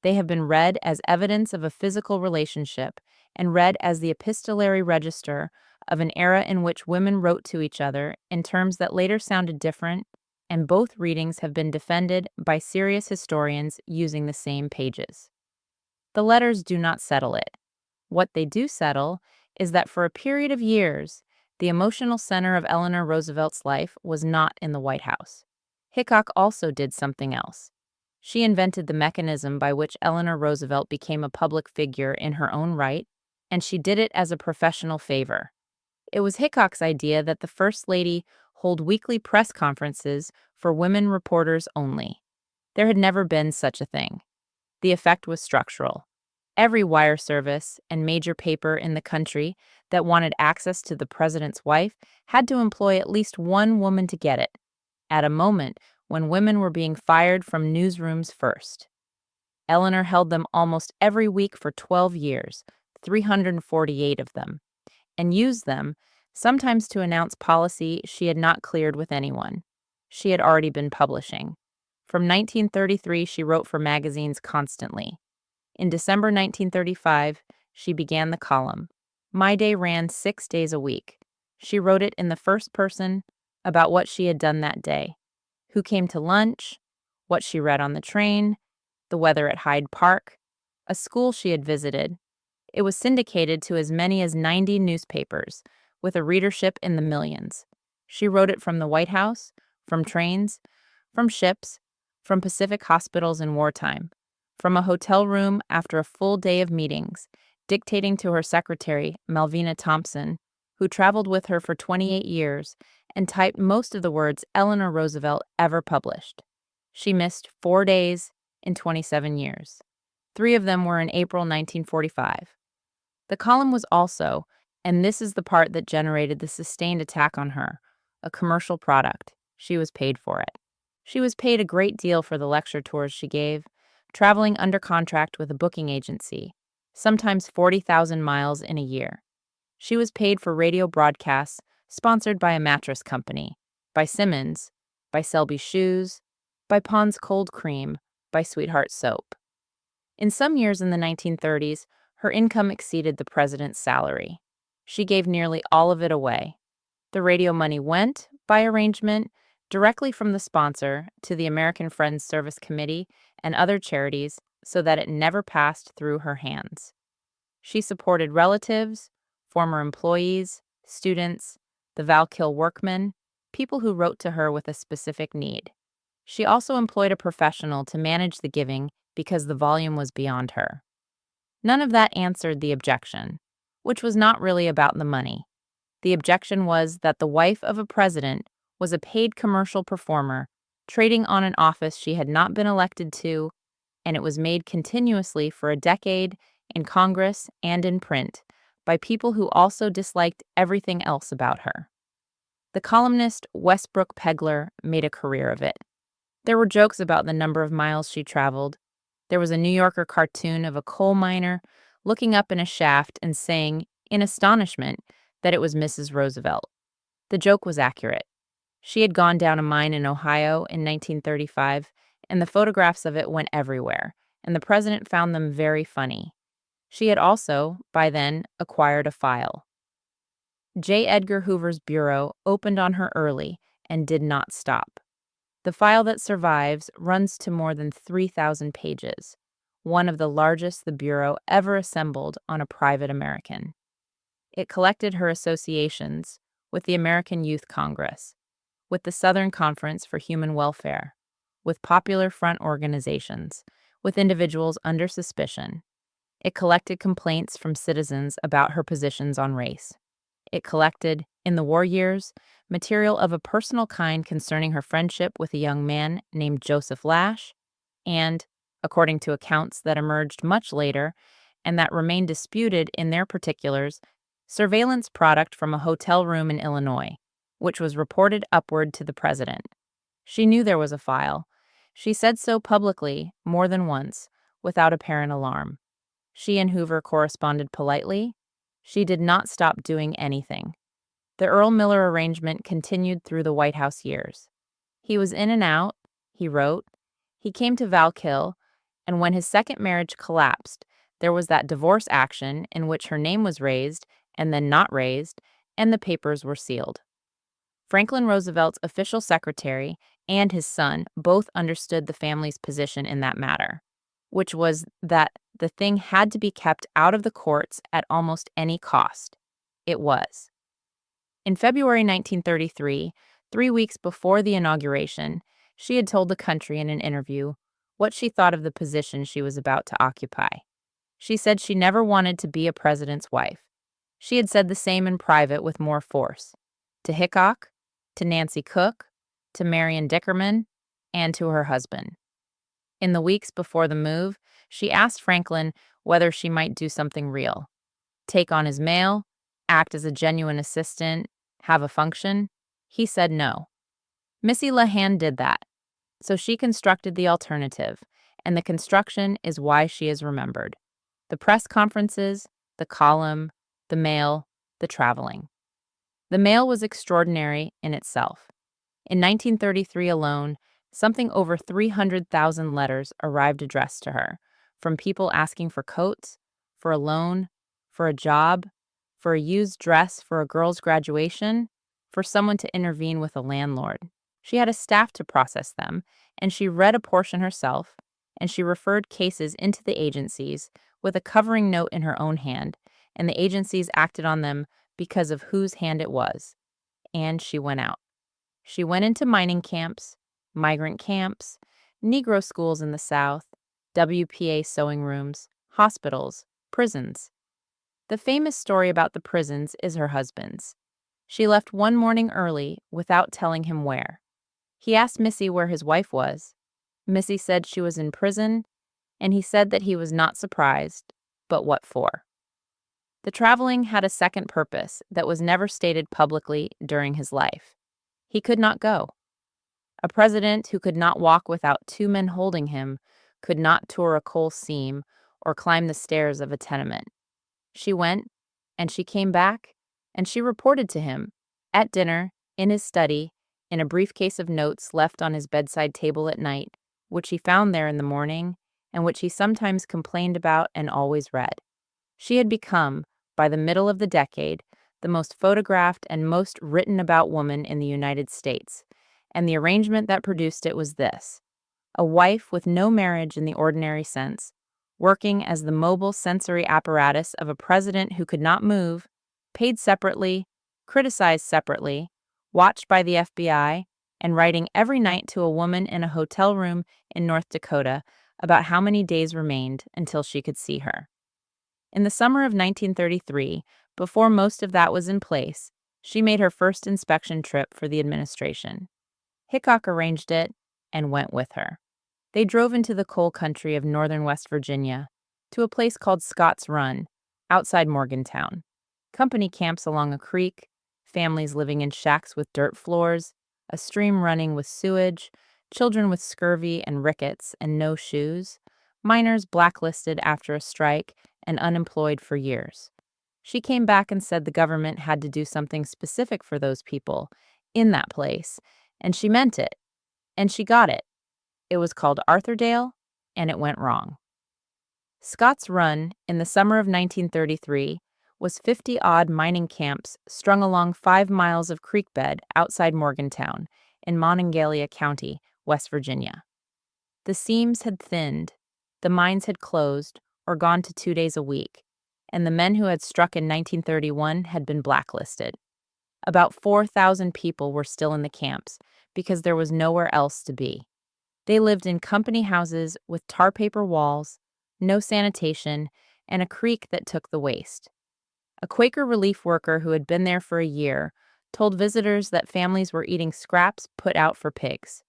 Speaker 1: They have been read as evidence of a physical relationship and read as the epistolary register of an era in which women wrote to each other in terms that later sounded different, and both readings have been defended by serious historians using the same pages. The letters do not settle it. What they do settle is that for a period of years, the emotional center of Eleanor Roosevelt's life was not in the White House. Hickok also did something else. She invented the mechanism by which Eleanor Roosevelt became a public figure in her own right, and she did it as a professional favor. It was Hickok's idea that the First Lady hold weekly press conferences for women reporters only. There had never been such a thing. The effect was structural. Every wire service and major paper in the country that wanted access to the president's wife had to employ at least one woman to get it, at a moment when women were being fired from newsrooms first. Eleanor held them almost every week for 12 years, 348 of them, and used them, sometimes to announce policy she had not cleared with anyone. She had already been publishing. From 1933, she wrote for magazines constantly. In December 1935, she began the column. My Day ran 6 days a week. She wrote it in the first person about what she had done that day, who came to lunch, what she read on the train, the weather at Hyde Park, a school she had visited. It was syndicated to as many as 90 newspapers, with a readership in the millions. She wrote it from the White House, from trains, from ships, from Pacific hospitals in wartime, from a hotel room after a full day of meetings, dictating to her secretary, Malvina Thompson, who traveled with her for 28 years and typed most of the words Eleanor Roosevelt ever published. She missed 4 days in 27 years. 3 of them were in April 1945. The column was also, and this is the part that generated the sustained attack on her, a commercial product. She was paid for it. She was paid a great deal for the lecture tours she gave, traveling under contract with a booking agency, sometimes 40,000 miles in a year. She was paid for radio broadcasts sponsored by a mattress company, by Simmons, by Selby Shoes, by Pond's Cold Cream, by Sweetheart Soap. In some years in the 1930s, her income exceeded the president's salary. She gave nearly all of it away. The radio money went, by arrangement, directly from the sponsor to the American Friends Service Committee and other charities so that it never passed through her hands. She supported relatives, former employees, students, the Valkill workmen, people who wrote to her with a specific need. She also employed a professional to manage the giving because the volume was beyond her. None of that answered the objection, which was not really about the money. The objection was that the wife of a president was a paid commercial performer trading on an office she had not been elected to, and it was made continuously for a decade in Congress and in print by people who also disliked everything else about her. The columnist Westbrook Pegler made a career of it. There were jokes about the number of miles she traveled. There was a New Yorker cartoon of a coal miner looking up in a shaft and saying, in astonishment, that it was Mrs. Roosevelt. The joke was accurate. She had gone down a mine in Ohio in 1935, and the photographs of it went everywhere, and the president found them very funny. She had also, by then, acquired a file. J. Edgar Hoover's bureau opened on her early and did not stop. The file that survives runs to more than 3,000 pages, one of the largest the Bureau ever assembled on a private American. It collected her associations with the American Youth Congress, with the Southern Conference for Human Welfare, with Popular Front organizations, with individuals under suspicion. It collected complaints from citizens about her positions on race. It collected, in the war years, material of a personal kind concerning her friendship with a young man named Joseph Lash, and, according to accounts that emerged much later and that remain disputed in their particulars, surveillance product from a hotel room in Illinois, which was reported upward to the president. She knew there was a file. She said so publicly more than once, without apparent alarm. She and Hoover corresponded politely. She did not stop doing anything. The Earl Miller arrangement continued through the White House years. He was in and out, he wrote. He came to Valkill, and when his second marriage collapsed, there was that divorce action in which her name was raised and then not raised, and the papers were sealed. Franklin Roosevelt's official secretary and his son both understood the family's position in that matter, which was that the thing had to be kept out of the courts at almost any cost. It was. In February 1933, 3 weeks before the inauguration, she had told the country in an interview what she thought of the position she was about to occupy. She said she never wanted to be a president's wife. She had said the same in private with more force. To Hickok, to Nancy Cook, to Marion Dickerman, and to her husband. In the weeks before the move, she asked Franklin whether she might do something real. Take on his mail, act as a genuine assistant, have a function. He said no. Missy LeHand did that. So she constructed the alternative, and the construction is why she is remembered. The press conferences, the column, the mail, the traveling. The mail was extraordinary in itself. In 1933 alone, something over 300,000 letters arrived addressed to her, from people asking for coats, for a loan, for a job, for a used dress for a girl's graduation, for someone to intervene with a landlord. She had a staff to process them, and she read a portion herself, and she referred cases into the agencies with a covering note in her own hand, and the agencies acted on them because of whose hand it was. And she went out. She went into mining camps, migrant camps, Negro schools in the South, WPA sewing rooms, hospitals, prisons. The famous story about the prisons is her husband's. She left one morning early without telling him where. He asked Missy where his wife was. Missy said she was in prison, and he said that he was not surprised, but what for? The traveling had a second purpose that was never stated publicly during his life. He could not go. A president who could not walk without two men holding him could not tour a coal seam or climb the stairs of a tenement. She went, and she came back, and she reported to him, at dinner, in his study, in a briefcase of notes left on his bedside table at night, which he found there in the morning, and which he sometimes complained about and always read. She had become, by the middle of the decade, the most photographed and most written about woman in the United States, and the arrangement that produced it was this: a wife with no marriage in the ordinary sense, working as the mobile sensory apparatus of a president who could not move, paid separately, criticized separately, watched by the FBI, and writing every night to a woman in a hotel room in North Dakota about how many days remained until she could see her. In the summer of 1933, before most of that was in place, she made her first inspection trip for the administration. Hickok arranged it and went with her. They drove into the coal country of northern West Virginia to a place called Scott's Run, outside Morgantown. Company camps along a creek, families living in shacks with dirt floors, a stream running with sewage, children with scurvy and rickets and no shoes, miners blacklisted after a strike and unemployed for years. She came back and said the government had to do something specific for those people in that place, and she meant it, and she got it. It was called Arthurdale, and it went wrong. Scott's Run, in the summer of 1933, was 50-odd mining camps strung along 5 miles of creek bed outside Morgantown in Monongalia County, West Virginia. The seams had thinned, the mines had closed or gone to 2 days a week, and the men who had struck in 1931 had been blacklisted. About 4,000 people were still in the camps because there was nowhere else to be. They lived in company houses with tar paper walls, no sanitation, and a creek that took the waste. A Quaker relief worker who had been there for a year told visitors that families were eating scraps put out for pigs.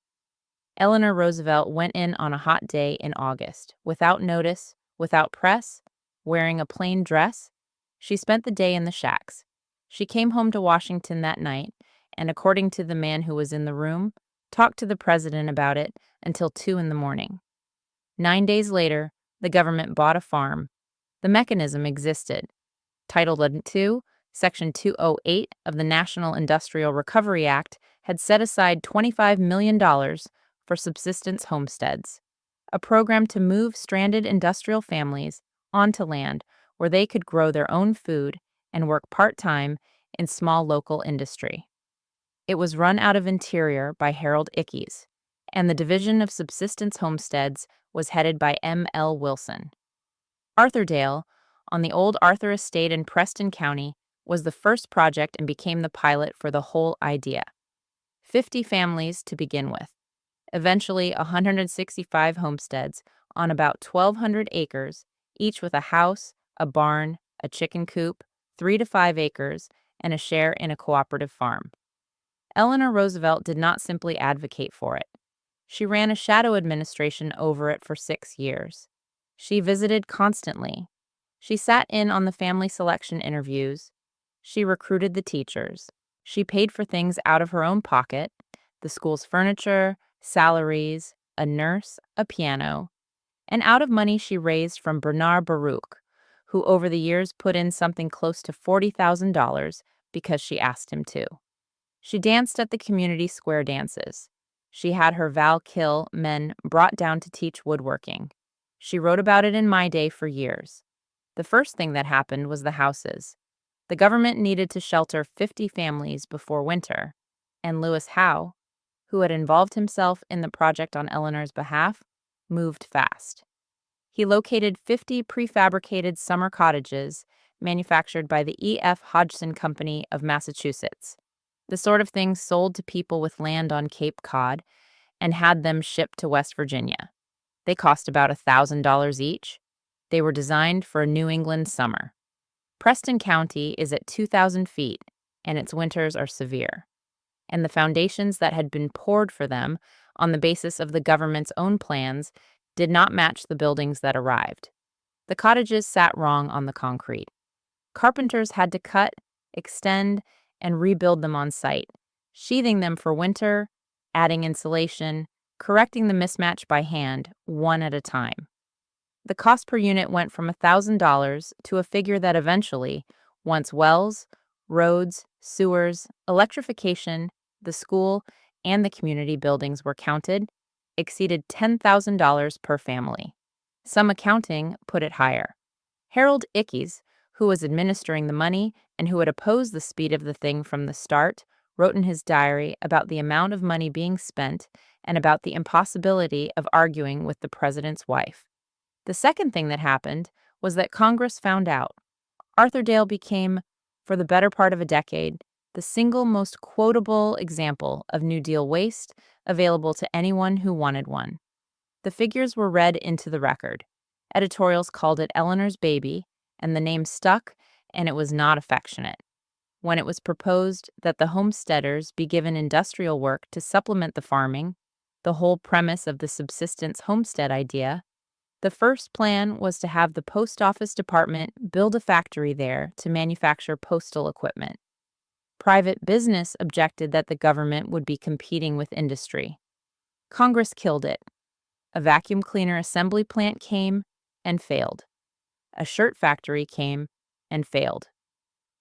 Speaker 1: Eleanor Roosevelt went in on a hot day in August, without notice, without press, wearing a plain dress. She spent the day in the shacks. She came home to Washington that night, and according to the man who was in the room, talked to the president about it until 2 in the morning. 9 days later, the government bought a farm. The mechanism existed. Title II, Section 208 of the National Industrial Recovery Act had set aside $25 million for subsistence homesteads, a program to move stranded industrial families onto land where they could grow their own food and work part-time in small local industry. It was run out of Interior by Harold Ickes, and the Division of Subsistence Homesteads was headed by M.L. Wilson. Arthurdale, on the old Arthur Estate in Preston County, was the first project and became the pilot for the whole idea. 50 families to begin with. Eventually, 165 homesteads on about 1,200 acres, each with a house, a barn, a chicken coop, 3 to 5 acres, and a share in a cooperative farm. Eleanor Roosevelt did not simply advocate for it. She ran a shadow administration over it for 6 years. She visited constantly. She sat in on the family selection interviews. She recruited the teachers. She paid for things out of her own pocket, the school's furniture, salaries, a nurse, a piano, and out of money she raised from Bernard Baruch, who over the years put in something close to $40,000 because she asked him to. She danced at the community square dances. She had her Val Kill men brought down to teach woodworking. She wrote about it in My Day for years. The first thing that happened was the houses. The government needed to shelter 50 families before winter, and Lewis Howe, who had involved himself in the project on Eleanor's behalf, moved fast. He located 50 prefabricated summer cottages manufactured by the E.F. Hodgson Company of Massachusetts, the sort of thing sold to people with land on Cape Cod, and had them shipped to West Virginia. They cost about $1,000 each. They were designed for a New England summer. Preston County is at 2,000 feet, and its winters are severe. And the foundations that had been poured for them on the basis of the government's own plans did not match the buildings that arrived. The cottages sat wrong on the concrete. Carpenters had to cut, extend, and rebuild them on site, sheathing them for winter, adding insulation, correcting the mismatch by hand, one at a time. The cost per unit went from $1,000 to a figure that eventually, once wells, roads, sewers, electrification, the school, and the community buildings were counted, exceeded $10,000 per family. Some accounting put it higher. Harold Ickes, who was administering the money and who had opposed the speed of the thing from the start, wrote in his diary about the amount of money being spent and about the impossibility of arguing with the president's wife. The second thing that happened was that Congress found out. Arthurdale became For the better part of a decade, the single most quotable example of New Deal waste available to anyone who wanted one. The figures were read into the record. Editorials called it Eleanor's baby, and the name stuck, and it was not affectionate. When it was proposed that the homesteaders be given industrial work to supplement the farming, the whole premise of the subsistence homestead idea, the first plan was to have the post office department build a factory there to manufacture postal equipment. Private business objected that the government would be competing with industry. Congress killed it. A vacuum cleaner assembly plant came and failed. A shirt factory came and failed.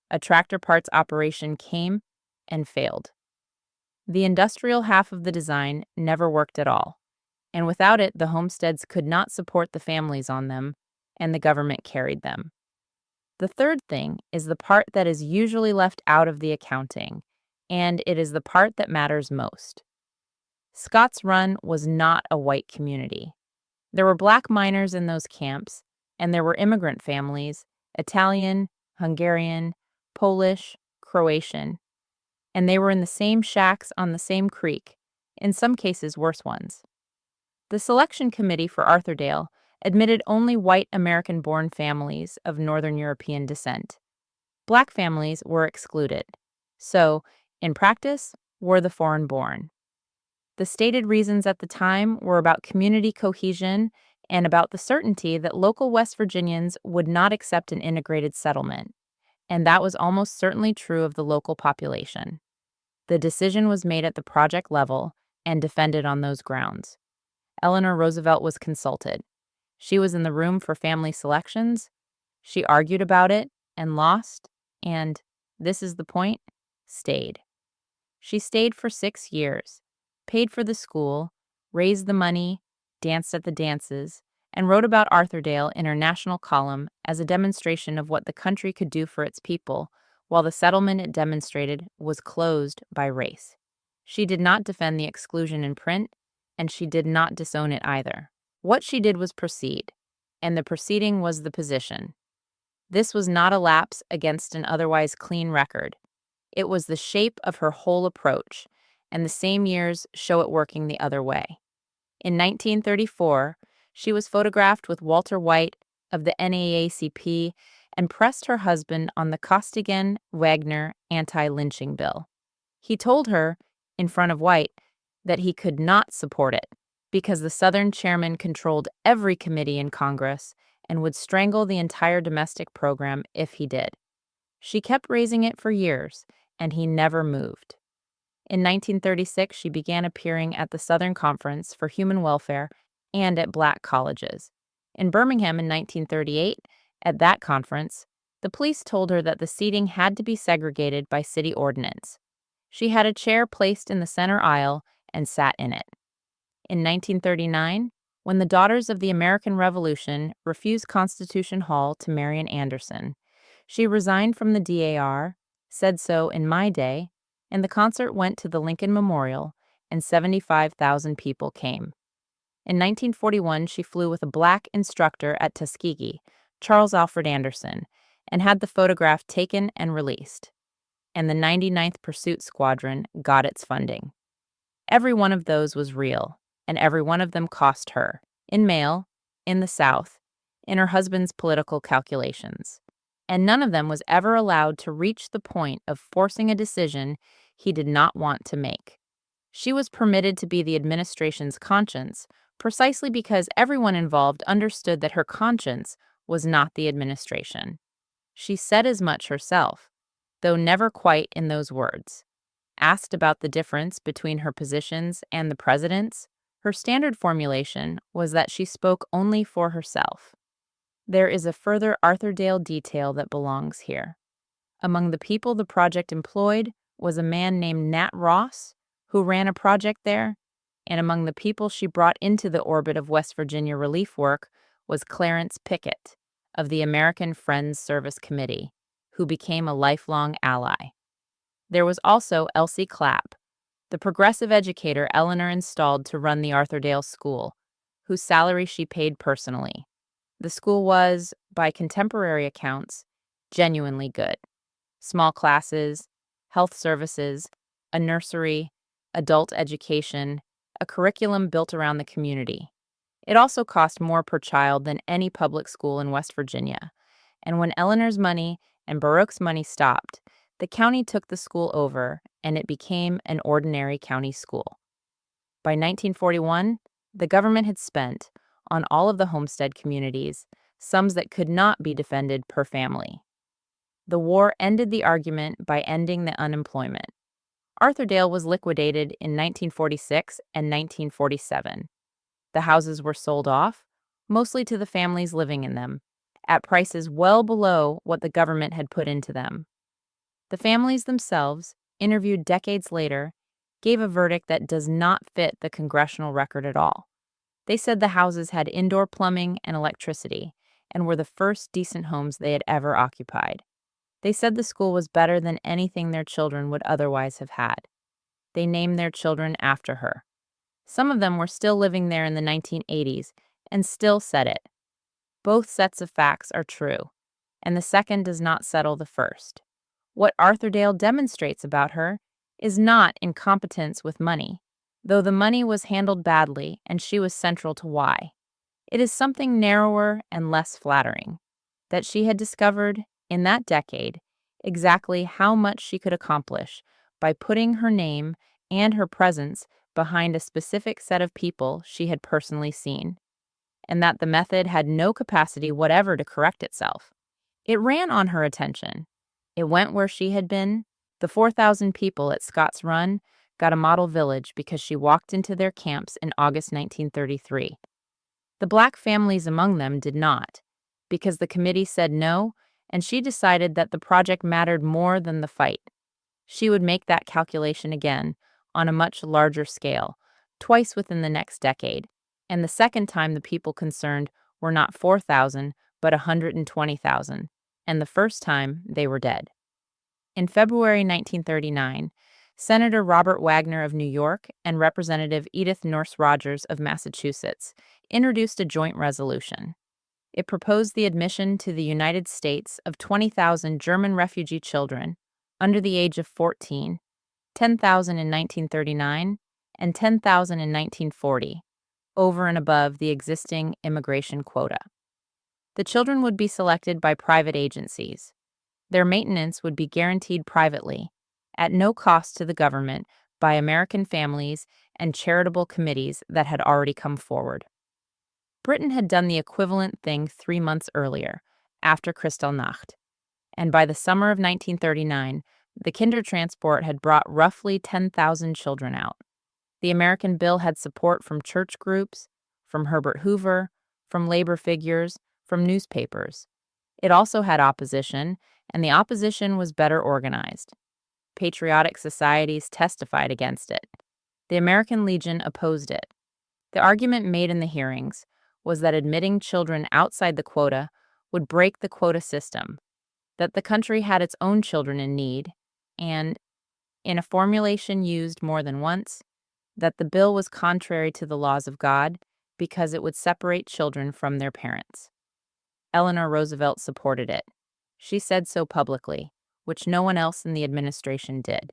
Speaker 1: A tractor parts operation came and failed. The industrial half of the design never worked at all, and without it, the homesteads could not support the families on them, and the government carried them. The third thing is the part that is usually left out of the accounting, and it is the part that matters most. Scott's Run was not a white community. There were black miners in those camps, and there were immigrant families, Italian, Hungarian, Polish, Croatian, and they were in the same shacks on the same creek, in some cases worse ones. The selection committee for Arthurdale admitted only white American-born families of Northern European descent. Black families were excluded, so, in practice, were the foreign-born. The stated reasons at the time were about community cohesion and about the certainty that local West Virginians would not accept an integrated settlement, and that was almost certainly true of the local population. The decision was made at the project level and defended on those grounds. Eleanor Roosevelt was consulted. She was in the room for family selections. She argued about it and lost, and, this is the point, stayed. She stayed for 6 years, paid for the school, raised the money, danced at the dances, and wrote about Arthurdale in her national column as a demonstration of what the country could do for its people, while the settlement it demonstrated was closed by race. She did not defend the exclusion in print, and she did not disown it either. What she did was proceed, and the proceeding was the position. This was not a lapse against an otherwise clean record. It was the shape of her whole approach, and the same years show it working the other way. In 1934, she was photographed with Walter White of the NAACP and pressed her husband on the Costigan-Wagner anti-lynching bill. He told her, in front of White, that he could not support it because the Southern chairman controlled every committee in Congress and would strangle the entire domestic program if he did. She kept raising it for years, and he never moved. In 1936, she began appearing at the Southern Conference for Human Welfare and at black colleges. In Birmingham in 1938, at that conference, the police told her that the seating had to be segregated by city ordinance. She had a chair placed in the center aisle and sat in it. In 1939, when the Daughters of the American Revolution refused Constitution Hall to Marian Anderson, she resigned from the DAR, said so in my day, and the concert went to the Lincoln Memorial, and 75,000 people came. In 1941, she flew with a black instructor at Tuskegee, Charles Alfred Anderson, and had the photograph taken and released. And the 99th Pursuit Squadron got its funding. Every one of those was real, and every one of them cost her, in mail, in the South, in her husband's political calculations. And none of them was ever allowed to reach the point of forcing a decision he did not want to make. She was permitted to be the administration's conscience precisely because everyone involved understood that her conscience was not the administration. She said as much herself, though never quite in those words. Asked about the difference between her positions and the president's, her standard formulation was that she spoke only for herself. There is a further Arthurdale detail that belongs here. Among the people the project employed was a man named Nat Ross, who ran a project there, and among the people she brought into the orbit of West Virginia relief work was Clarence Pickett of the American Friends Service Committee, who became a lifelong ally. There was also Elsie Clapp, the progressive educator Eleanor installed to run the Arthurdale School, whose salary she paid personally. The school was, by contemporary accounts, genuinely good. small classes, health services, a nursery, adult education, a curriculum built around the community. It also cost more per child than any public school in West Virginia. And when Eleanor's money and Baruch's money stopped, the county took the school over and it became an ordinary county school. By 1941, the government had spent, on all of the homestead communities, sums that could not be defended per family. The war ended the argument by ending the unemployment. Arthurdale was liquidated in 1946 and 1947. The houses were sold off, mostly to the families living in them, at prices well below what the government had put into them. The families themselves, interviewed decades later, gave a verdict that does not fit the congressional record at all. They said the houses had indoor plumbing and electricity and were the first decent homes they had ever occupied. They said the school was better than anything their children would otherwise have had. They named their children after her. Some of them were still living there in the 1980s and still said it. Both sets of facts are true, and the second does not settle the first. What Arthurdale demonstrates about her is not incompetence with money, though the money was handled badly and she was central to why. It is something narrower and less flattering, that she had discovered, in that decade, exactly how much she could accomplish by putting her name and her presence behind a specific set of people she had personally seen, and that the method had no capacity whatever to correct itself. It ran on her attention. It went where she had been. The 4,000 people at Scott's Run got a model village because she walked into their camps in August 1933. The black families among them did not, because the committee said no, and she decided that the project mattered more than the fight. She would make that calculation again, on a much larger scale, twice within the next decade, and the second time the people concerned were not 4,000, but 120,000, and the first time they were dead. In February 1939, Senator Robert Wagner of New York and Representative Edith Nourse Rogers of Massachusetts introduced a joint resolution. It proposed the admission to the United States of 20,000 German refugee children under the age of 14, 10,000 in 1939, and 10,000 in 1940, over and above the existing immigration quota. The children would be selected by private agencies. Their maintenance would be guaranteed privately, at no cost to the government, by American families and charitable committees that had already come forward. Britain had done the equivalent thing 3 months earlier, after Kristallnacht, and by the summer of 1939, the Kindertransport had brought roughly 10,000 children out. The American bill had support from church groups, from Herbert Hoover, from labor figures, from newspapers. It also had opposition, and the opposition was better organized. Patriotic societies testified against it. The American Legion opposed it. The argument made in the hearings was that admitting children outside the quota would break the quota system, that the country had its own children in need, and, in a formulation used more than once, that the bill was contrary to the laws of God because it would separate children from their parents. Eleanor Roosevelt supported it. She said so publicly, which no one else in the administration did.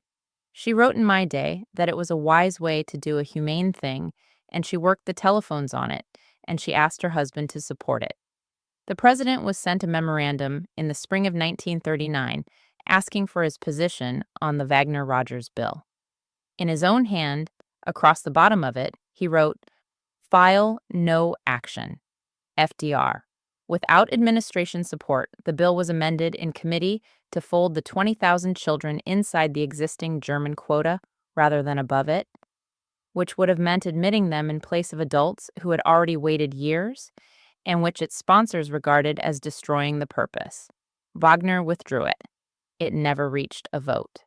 Speaker 1: She wrote in my day that it was a wise way to do a humane thing, and she worked the telephones on it, and she asked her husband to support it. The president was sent a memorandum in the spring of 1939 asking for his position on the Wagner-Rogers bill. In his own hand, across the bottom of it, he wrote, "File no action, FDR." Without administration support, the bill was amended in committee to fold the 20,000 children inside the existing German quota rather than above it, which would have meant admitting them in place of adults who had already waited years, and which its sponsors regarded as destroying the purpose. Wagner withdrew it. It never reached a vote.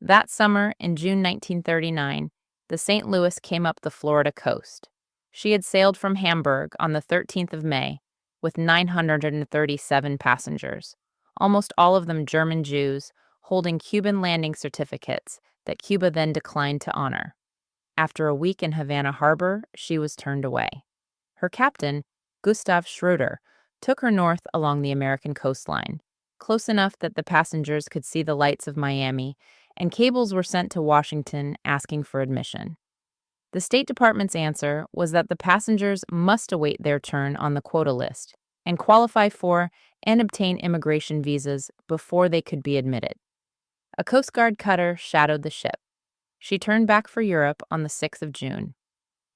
Speaker 1: That summer, in June 1939, the St. Louis came up the Florida coast. She had sailed from Hamburg on the 13th of May with 937 passengers, almost all of them German Jews, holding Cuban landing certificates that Cuba then declined to honor. After a week in Havana Harbor, she was turned away. Her captain, Gustav Schroeder, took her north along the American coastline, close enough that the passengers could see the lights of Miami, and cables were sent to Washington asking for admission. The State Department's answer was that the passengers must await their turn on the quota list and qualify for and obtain immigration visas before they could be admitted. A Coast Guard cutter shadowed the ship. She turned back for Europe on the 6th of June.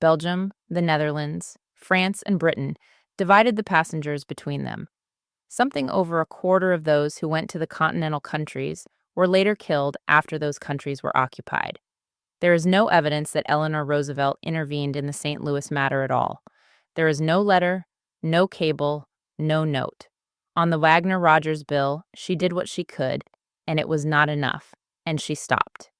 Speaker 1: Belgium, the Netherlands, France, and Britain divided the passengers between them. Something over a quarter of those who went to the continental countries were later killed after those countries were occupied. There is no evidence that Eleanor Roosevelt intervened in the St. Louis matter at all. There is no letter, no cable, no note. On the Wagner-Rogers bill, she did what she could, and it was not enough, and she stopped.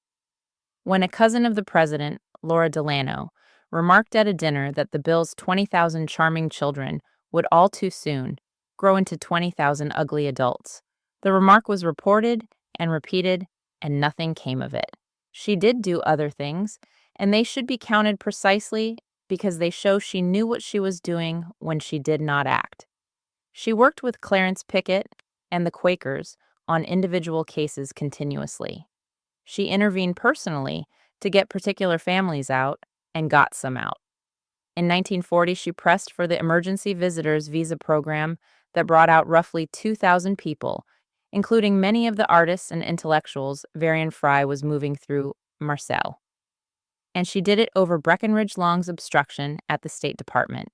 Speaker 1: When a cousin of the president, Laura Delano, remarked at a dinner that the bill's 20,000 charming children would all too soon grow into 20,000 ugly adults, the remark was reported and repeated, and nothing came of it. She did do other things, and they should be counted precisely because they show she knew what she was doing when she did not act. She worked with Clarence Pickett and the Quakers on individual cases continuously. She intervened personally to get particular families out and got some out. In 1940, she pressed for the emergency visitors visa program that brought out roughly 2,000 people, including many of the artists and intellectuals Varian Fry was moving through Marseille. And she did it over Breckinridge Long's obstruction at the State Department,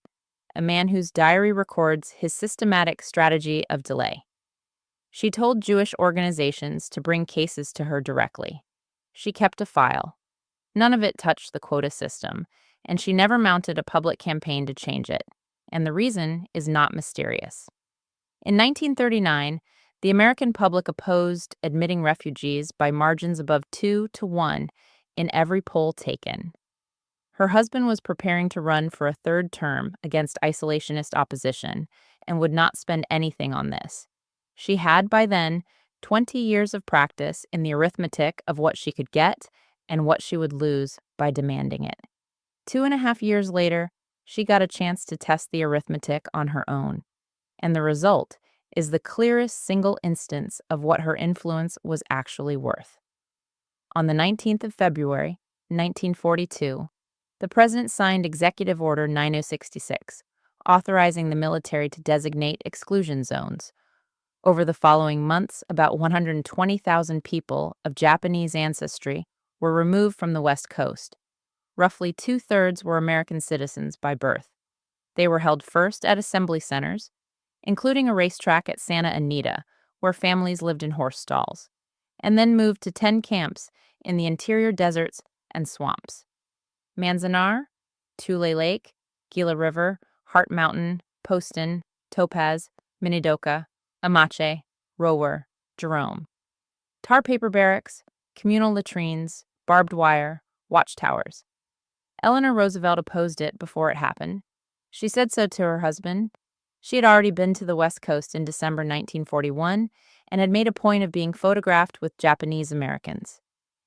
Speaker 1: a man whose diary records his systematic strategy of delay. She told Jewish organizations to bring cases to her directly. She kept a file. None of it touched the quota system, and she never mounted a public campaign to change it, and the reason is not mysterious. In 1939, the American public opposed admitting refugees by margins above 2-1 in every poll taken. Her husband was preparing to run for a third term against isolationist opposition and would not spend anything on this. She had, by then, 20 years of practice in the arithmetic of what she could get and what she would lose by demanding it. 2.5 years later, she got a chance to test the arithmetic on her own, and the result is the clearest single instance of what her influence was actually worth. On the 19th of February, 1942, the president signed Executive Order 9066, authorizing the military to designate exclusion zones. Over the following months, about 120,000 people of Japanese ancestry were removed from the West Coast. Roughly 2/3 were American citizens by birth. They were held first at assembly centers, including a racetrack at Santa Anita, where families lived in horse stalls, and then moved to 10 camps in the interior deserts and swamps. Manzanar, Tule Lake, Gila River, Hart Mountain, Poston, Topaz, Minidoka, Amache, Rower, Jerome. Tar paper barracks, communal latrines, barbed wire, watchtowers. Eleanor Roosevelt opposed it before it happened. She said so to her husband. She had already been to the West Coast in December 1941 and had made a point of being photographed with Japanese Americans.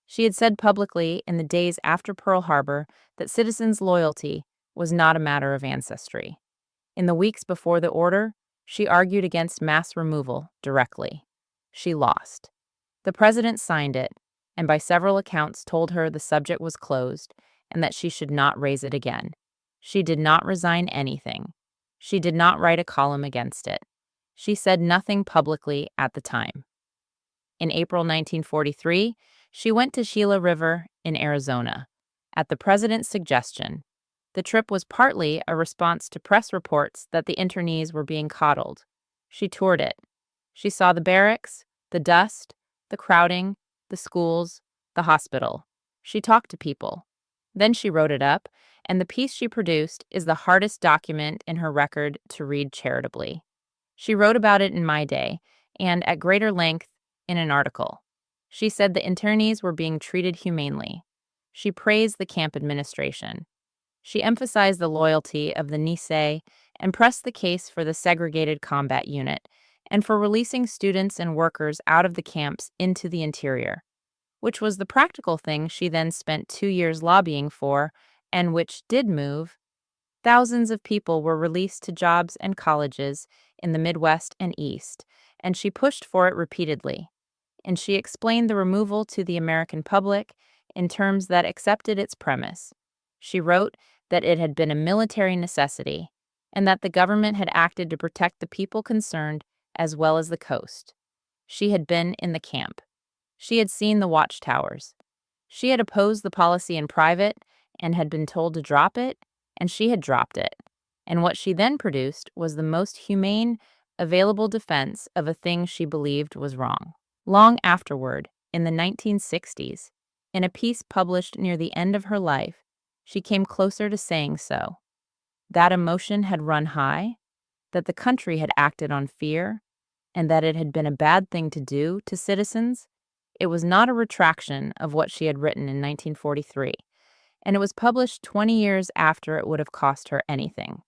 Speaker 1: She had said publicly in the days after Pearl Harbor that citizens' loyalty was not a matter of ancestry. In the weeks before the order, she argued against mass removal directly. She lost. The president signed it, and by several accounts told her the subject was closed and that she should not raise it again. She did not resign anything. She did not write a column against it. She said nothing publicly at the time. In April 1943, she went to Gila River in Arizona, at the president's suggestion. The trip was partly a response to press reports that the internees were being coddled. She toured it. She saw the barracks, the dust, the crowding, the schools, the hospital. She talked to people. Then she wrote it up, and the piece she produced is the hardest document in her record to read charitably. She wrote about it in My Day, and at greater length in an article. She said the internees were being treated humanely. She praised the camp administration. She emphasized the loyalty of the Nisei and pressed the case for the segregated combat unit and for releasing students and workers out of the camps into the interior, which was the practical thing she then spent 2 years lobbying for and which did move. Thousands of people were released to jobs and colleges in the Midwest and East, and she pushed for it repeatedly. And she explained the removal to the American public in terms that accepted its premise. She wrote that it had been a military necessity and that the government had acted to protect the people concerned as well as the coast. She had been in the camp. She had seen the watchtowers. She had opposed the policy in private and had been told to drop it, and she had dropped it. And what she then produced was the most humane available defense of a thing she believed was wrong. Long afterward, in the 1960s, in a piece published near the end of her life, she came closer to saying so. That emotion had run high, that the country had acted on fear, and that it had been a bad thing to do to citizens. It was not a retraction of what she had written in 1943, and it was published 20 years after it would have cost her anything.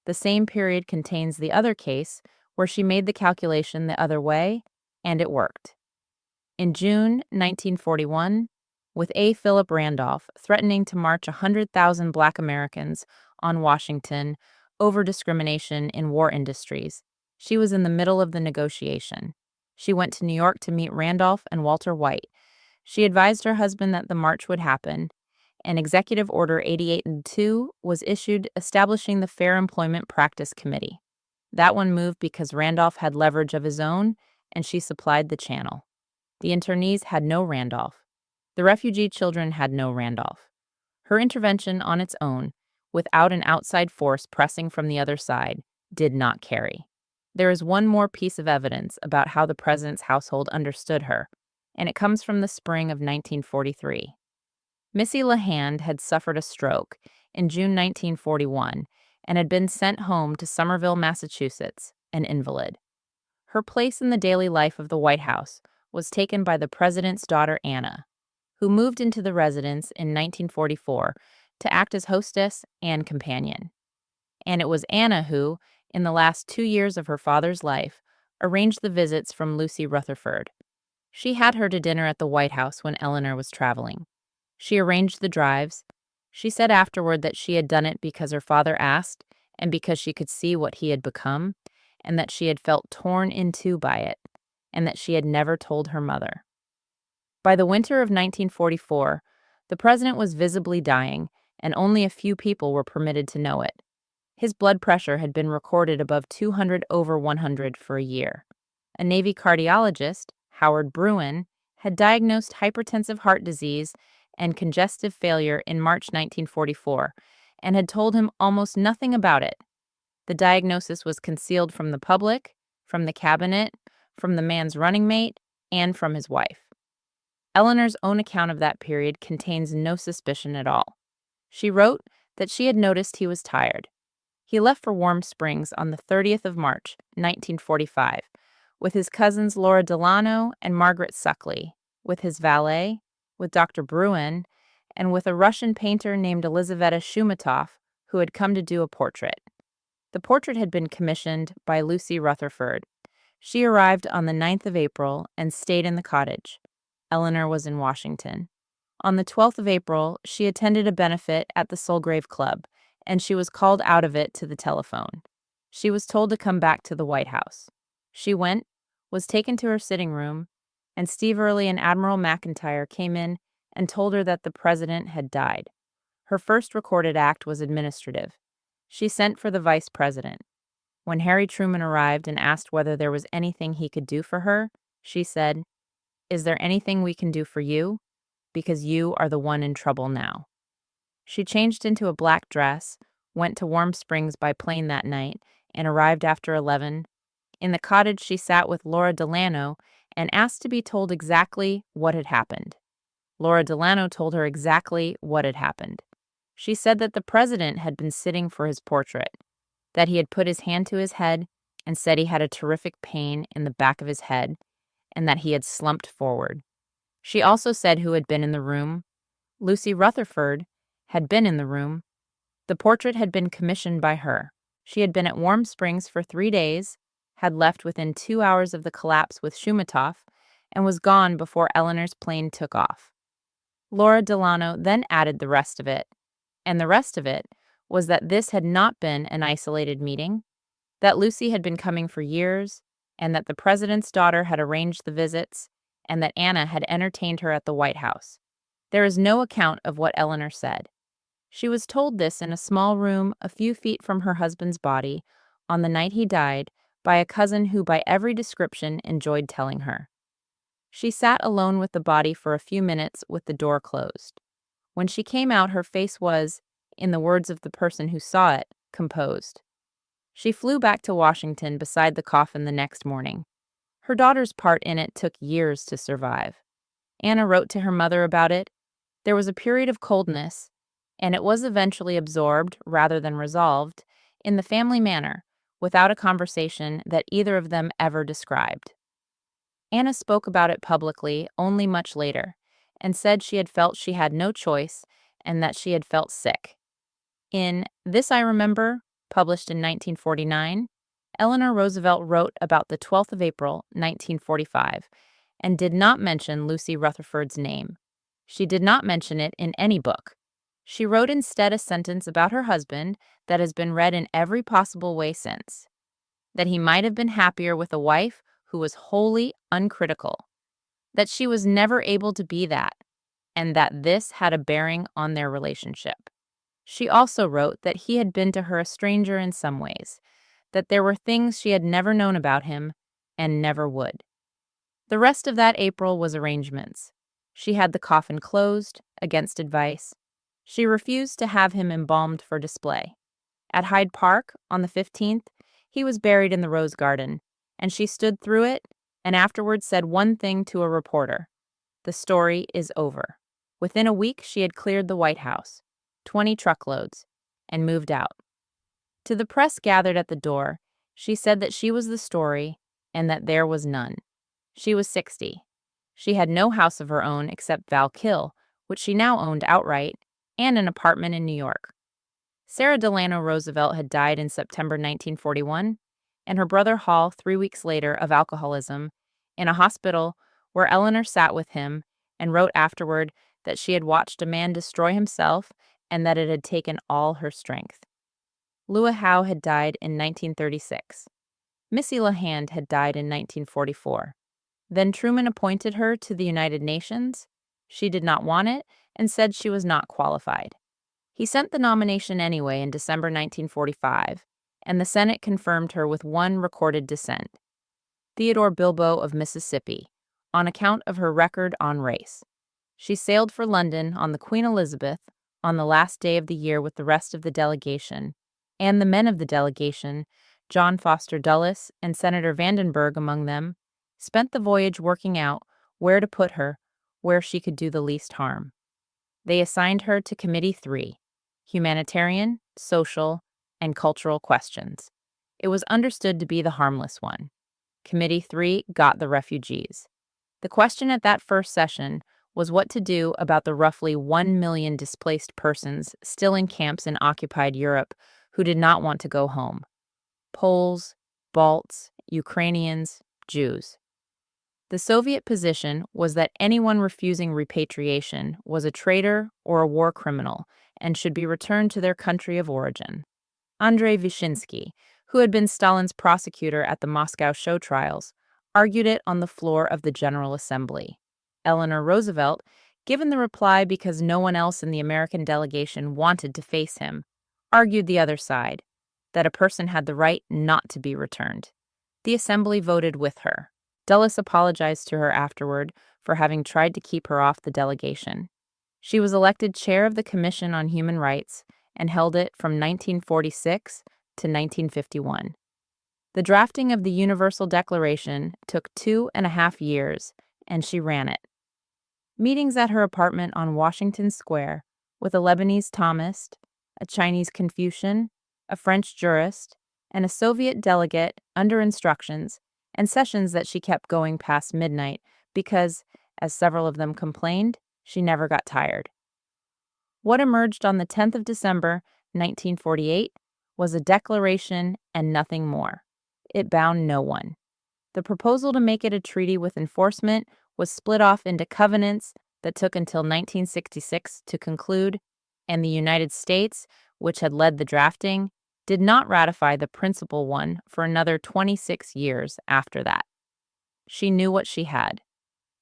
Speaker 1: The same period contains the other case where she made the calculation the other way, and it worked. In June 1941, with A. Philip Randolph threatening to march 100,000 Black Americans on Washington over discrimination in war industries, she was in the middle of the negotiation. She went to New York to meet Randolph and Walter White. She advised her husband that the march would happen, and Executive Order 88-2 was issued establishing the Fair Employment Practice Committee. That one moved because Randolph had leverage of his own, and she supplied the channel. The internees had no Randolph. The refugee children had no Randolph. Her intervention on its own, without an outside force pressing from the other side, did not carry. There is one more piece of evidence about how the president's household understood her, and it comes from the spring of 1943. Missy LeHand had suffered a stroke in June 1941 and had been sent home to Somerville, Massachusetts, an invalid. Her place in the daily life of the White House was taken by the president's daughter Anna, who moved into the residence in 1944 to act as hostess and companion. And it was Anna who, in the last 2 years of her father's life, arranged the visits from Lucy Rutherford. She had her to dinner at the White House when Eleanor was traveling. She arranged the drives. She said afterward that she had done it because her father asked and because she could see what he had become, and that she had felt torn in two by it, and that she had never told her mother. By the winter of 1944, the president was visibly dying, and only a few people were permitted to know it. His blood pressure had been recorded above 200/100 for a year. A Navy cardiologist, Howard Bruin, had diagnosed hypertensive heart disease and congestive failure in March 1944 and had told him almost nothing about it. The diagnosis was concealed from the public, from the cabinet, from the man's running mate, and from his wife. Eleanor's own account of that period contains no suspicion at all. She wrote that she had noticed he was tired. He left for Warm Springs on the 30th of March, 1945, with his cousins Laura Delano and Margaret Suckley, with his valet, with Dr. Bruin, and with a Russian painter named Elizaveta Shumatov, who had come to do a portrait. The portrait had been commissioned by Lucy Rutherford. She arrived on the 9th of April and stayed in the cottage. Eleanor was in Washington. On the 12th of April, she attended a benefit at the Soulgrave Club, and she was called out of it to the telephone. She was told to come back to the White House. She went, was taken to her sitting room, and Steve Early and Admiral McIntyre came in and told her that the president had died. Her first recorded act was administrative. She sent for the vice president. When Harry Truman arrived and asked whether there was anything he could do for her, she said, "Is there anything we can do for you? Because you are the one in trouble now." She changed into a black dress, went to Warm Springs by plane that night, and arrived after 11. In the cottage, she sat with Laura Delano and asked to be told exactly what had happened. Laura Delano told her exactly what had happened. She said that the president had been sitting for his portrait, that he had put his hand to his head and said he had a terrific pain in the back of his head, and that he had slumped forward. She also said who had been in the room. Lucy Rutherford had been in the room. The portrait had been commissioned by her. She had been at Warm Springs for 3 days, had left within 2 hours of the collapse with Shumatov, and was gone before Eleanor's plane took off. Laura Delano then added the rest of it, and the rest of it was that this had not been an isolated meeting. that Lucy had been coming for years, and that the president's daughter had arranged the visits, and that Anna had entertained her at the White House. There is no account of what Eleanor said. She was told this in a small room a few feet from her husband's body, on the night he died, by a cousin who by every description enjoyed telling her. She sat alone with the body for a few minutes with the door closed. When she came out, her face was, in the words of the person who saw it, composed. She flew back to Washington beside the coffin the next morning. Her daughter's part in it took years to survive. Anna wrote to her mother about it. There was a period of coldness, and it was eventually absorbed, rather than resolved, in the family manner, without a conversation that either of them ever described. Anna spoke about it publicly only much later, and said she had felt she had no choice and that she had felt sick. In This I Remember, published in 1949, Eleanor Roosevelt wrote about the 12th of April, 1945, and did not mention Lucy Rutherford's name. She did not mention it in any book. She wrote instead a sentence about her husband that has been read in every possible way since, that he might have been happier with a wife who was wholly uncritical, that she was never able to be that, and that this had a bearing on their relationship. She also wrote that he had been to her a stranger in some ways, that there were things she had never known about him and never would. The rest of that April was arrangements. She had the coffin closed, against advice. She refused to have him embalmed for display. At Hyde Park, on the 15th, he was buried in the Rose Garden, and she stood through it and afterwards said one thing to a reporter: "The story is over." Within a week, she had cleared the White House, 20 truckloads, and moved out. To the press gathered at the door, she said that she was the story and that there was none. She was 60. She had no house of her own except Valkill, which she now owned outright, and an apartment in New York. Sarah Delano Roosevelt had died in September 1941, and her brother Hall 3 weeks later of alcoholism, in a hospital where Eleanor sat with him and wrote afterward that she had watched a man destroy himself and that it had taken all her strength. Lua Howe had died in 1936. Missy LeHand had died in 1944. Then Truman appointed her to the United Nations. She did not want it and said she was not qualified. He sent the nomination anyway in December 1945, and the Senate confirmed her with one recorded dissent, Theodore Bilbo of Mississippi, on account of her record on race. She sailed for London on the Queen Elizabeth on the last day of the year with the rest of the delegation, and the men of the delegation, John Foster Dulles and Senator Vandenberg among them, spent the voyage working out where to put her, where she could do the least harm. They assigned her to Committee 3, Humanitarian, Social, and Cultural Questions. It was understood to be the harmless one. Committee 3 got the refugees. The question at that first session was what to do about the roughly 1 million displaced persons still in camps in occupied Europe who did not want to go home. Poles, Balts, Ukrainians, Jews. The Soviet position was that anyone refusing repatriation was a traitor or a war criminal and should be returned to their country of origin. Andrei Vyshinsky, who had been Stalin's prosecutor at the Moscow show trials, argued it on the floor of the General Assembly. Eleanor Roosevelt, given the reply because no one else in the American delegation wanted to face him, argued the other side, that a person had the right not to be returned. The Assembly voted with her. Dulles apologized to her afterward for having tried to keep her off the delegation. She was elected chair of the Commission on Human Rights and held it from 1946 to 1951. The drafting of the Universal Declaration took 2.5 years, and she ran it. Meetings at her apartment on Washington Square with a Lebanese Thomist, a Chinese Confucian, a French jurist, and a Soviet delegate under instructions, and sessions that she kept going past midnight because, as several of them complained, she never got tired. What emerged on the 10th of December, 1948, was a declaration and nothing more. It bound no one. The proposal to make it a treaty with enforcement was split off into covenants that took until 1966 to conclude, and the United States, which had led the drafting, did not ratify the principal one for another 26 years after that. She knew what she had.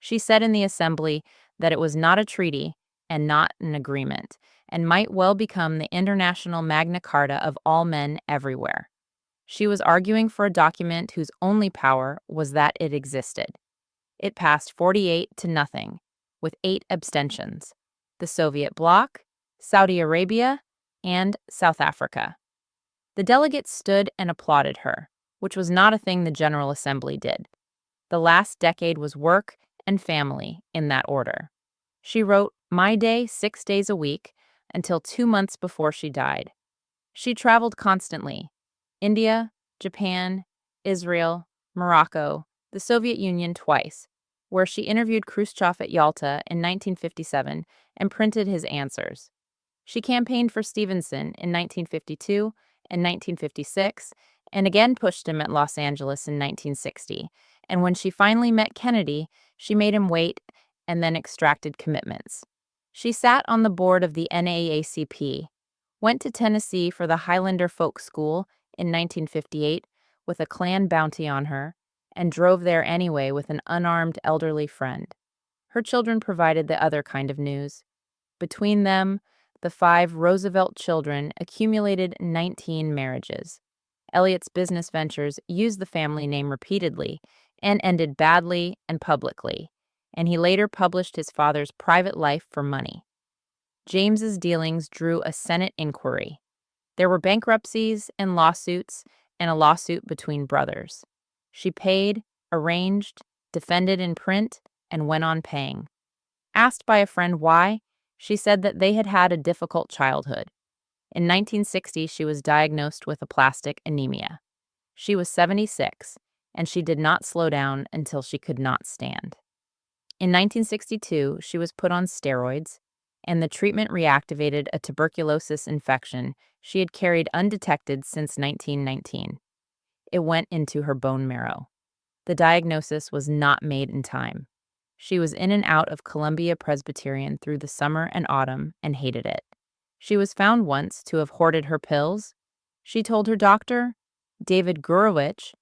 Speaker 1: She said in the assembly that it was not a treaty and not an agreement, and might well become the international Magna Carta of all men everywhere. She was arguing for a document whose only power was that it existed. It passed 48 to nothing, with 8 abstentions: the Soviet bloc, Saudi Arabia, and South Africa. The delegates stood and applauded her, which was not a thing the General Assembly did. The last decade was work and family in that order. She wrote My Day 6 days a week until 2 months before she died. She traveled constantly: India, Japan, Israel, Morocco, the Soviet Union twice, where she interviewed Khrushchev at Yalta in 1957 and printed his answers. She campaigned for Stevenson in 1952 and 1956, and again pushed him at Los Angeles in 1960. And when she finally met Kennedy, she made him wait and then extracted commitments. She sat on the board of the NAACP, went to Tennessee for the Highlander Folk School in 1958 with a Klan bounty on her, and drove there anyway with an unarmed elderly friend. Her children provided the other kind of news. Between them, the 5 Roosevelt children accumulated 19 marriages. Elliot's business ventures used the family name repeatedly and ended badly and publicly, and he later published his father's private life for money. James's dealings drew a Senate inquiry. There were bankruptcies and lawsuits, and a lawsuit between brothers. She paid, arranged, defended in print, and went on paying. Asked by a friend why, she said that they had had a difficult childhood. In 1960, she was diagnosed with aplastic anemia. She was 76, and she did not slow down until she could not stand. In 1962, she was put on steroids, and the treatment reactivated a tuberculosis infection she had carried undetected since 1919. It went into her bone marrow. The diagnosis was not made in time. She was in and out of Columbia Presbyterian through the summer and autumn and hated it. She was found once to have hoarded her pills. She told her doctor, David Gurewitch,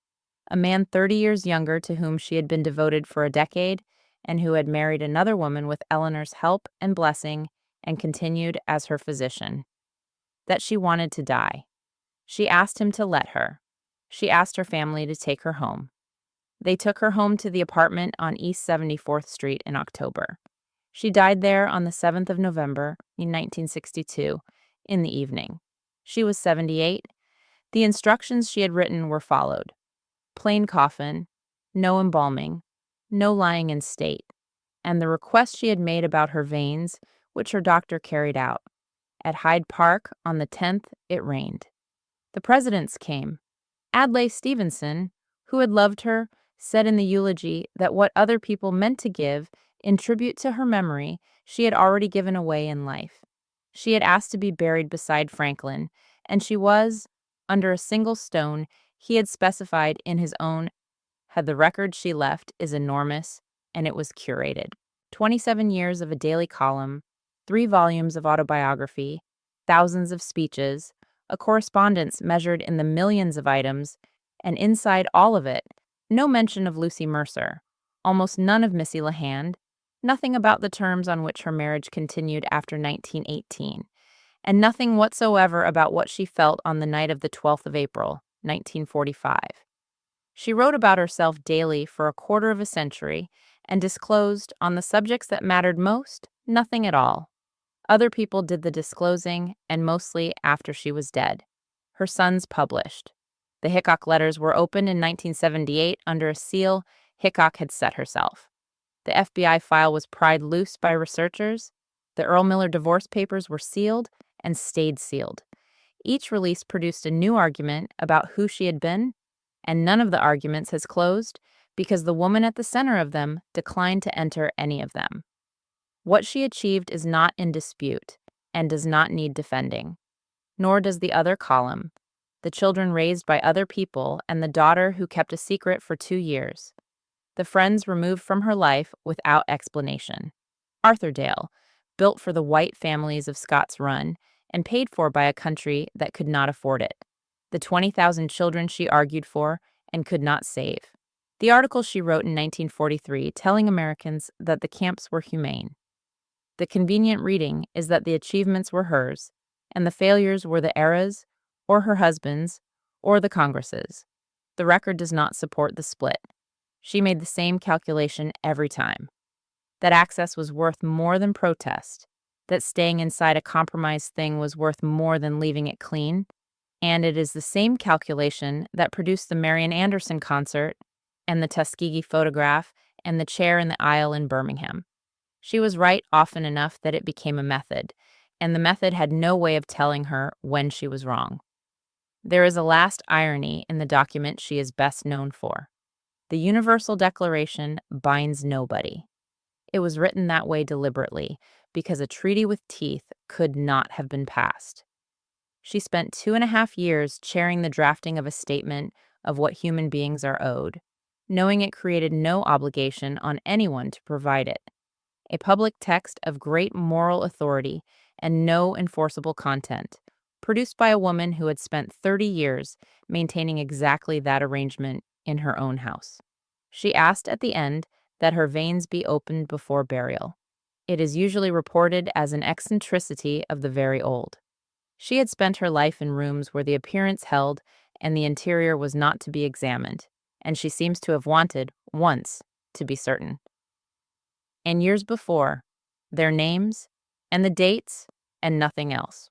Speaker 1: a man 30 years younger to whom she had been devoted for a decade and who had married another woman with Eleanor's help and blessing and continued as her physician, that she wanted to die. She asked him to let her. She asked her family to take her home. They took her home to the apartment on East 74th Street in October. She died there on the 7th of November in 1962 in the evening. She was 78. The instructions she had written were followed: plain coffin, no embalming, no lying in state, and the request she had made about her veins, which her doctor carried out. At Hyde Park on the 10th, it rained. The presidents came. Adlai Stevenson, who had loved her, said in the eulogy that what other people meant to give in tribute to her memory, she had already given away in life. She had asked to be buried beside Franklin, and she was, under a single stone he had specified in his own. The record she left is enormous, and it was curated. 27 years of a daily column, 3 volumes of autobiography, thousands of speeches, a correspondence measured in the millions of items, and inside all of it, no mention of Lucy Mercer, almost none of Missy LeHand, nothing about the terms on which her marriage continued after 1918, and nothing whatsoever about what she felt on the night of the 12th of April, 1945. She wrote about herself daily for a quarter of a century and disclosed, on the subjects that mattered most, nothing at all. Other people did the disclosing, and mostly after she was dead. Her sons published. The Hickok letters were opened in 1978 under a seal Hickok had set herself. The FBI file was pried loose by researchers. The Earl Miller divorce papers were sealed and stayed sealed. Each release produced a new argument about who she had been, and none of the arguments has closed because the woman at the center of them declined to enter any of them. What she achieved is not in dispute and does not need defending, nor does the other column, the children raised by other people and the daughter who kept a secret for 2 years, the friends removed from her life without explanation. Arthurdale, built for the white families of Scott's Run and paid for by a country that could not afford it. the 20,000 children she argued for and could not save. The article she wrote in 1943 telling Americans that the camps were humane. The convenient reading is that the achievements were hers, and the failures were the era's, or her husband's, or the Congress's. The record does not support the split. She made the same calculation every time. That access was worth more than protest, that staying inside a compromised thing was worth more than leaving it clean, and it is the same calculation that produced the Marian Anderson concert and the Tuskegee photograph and the chair in the aisle in Birmingham. She was right often enough that it became a method, and the method had no way of telling her when she was wrong. There is a last irony in the document she is best known for. The Universal Declaration binds nobody. It was written that way deliberately because a treaty with teeth could not have been passed. She spent 2.5 years chairing the drafting of a statement of what human beings are owed, knowing it created no obligation on anyone to provide it. A public text of great moral authority and no enforceable content, produced by a woman who had spent 30 years maintaining exactly that arrangement in her own house. She asked at the end that her veins be opened before burial. It is usually reported as an eccentricity of the very old. She had spent her life in rooms where the appearance held and the interior was not to be examined, and she seems to have wanted, once, to be certain. And years before, their names and the dates and nothing else.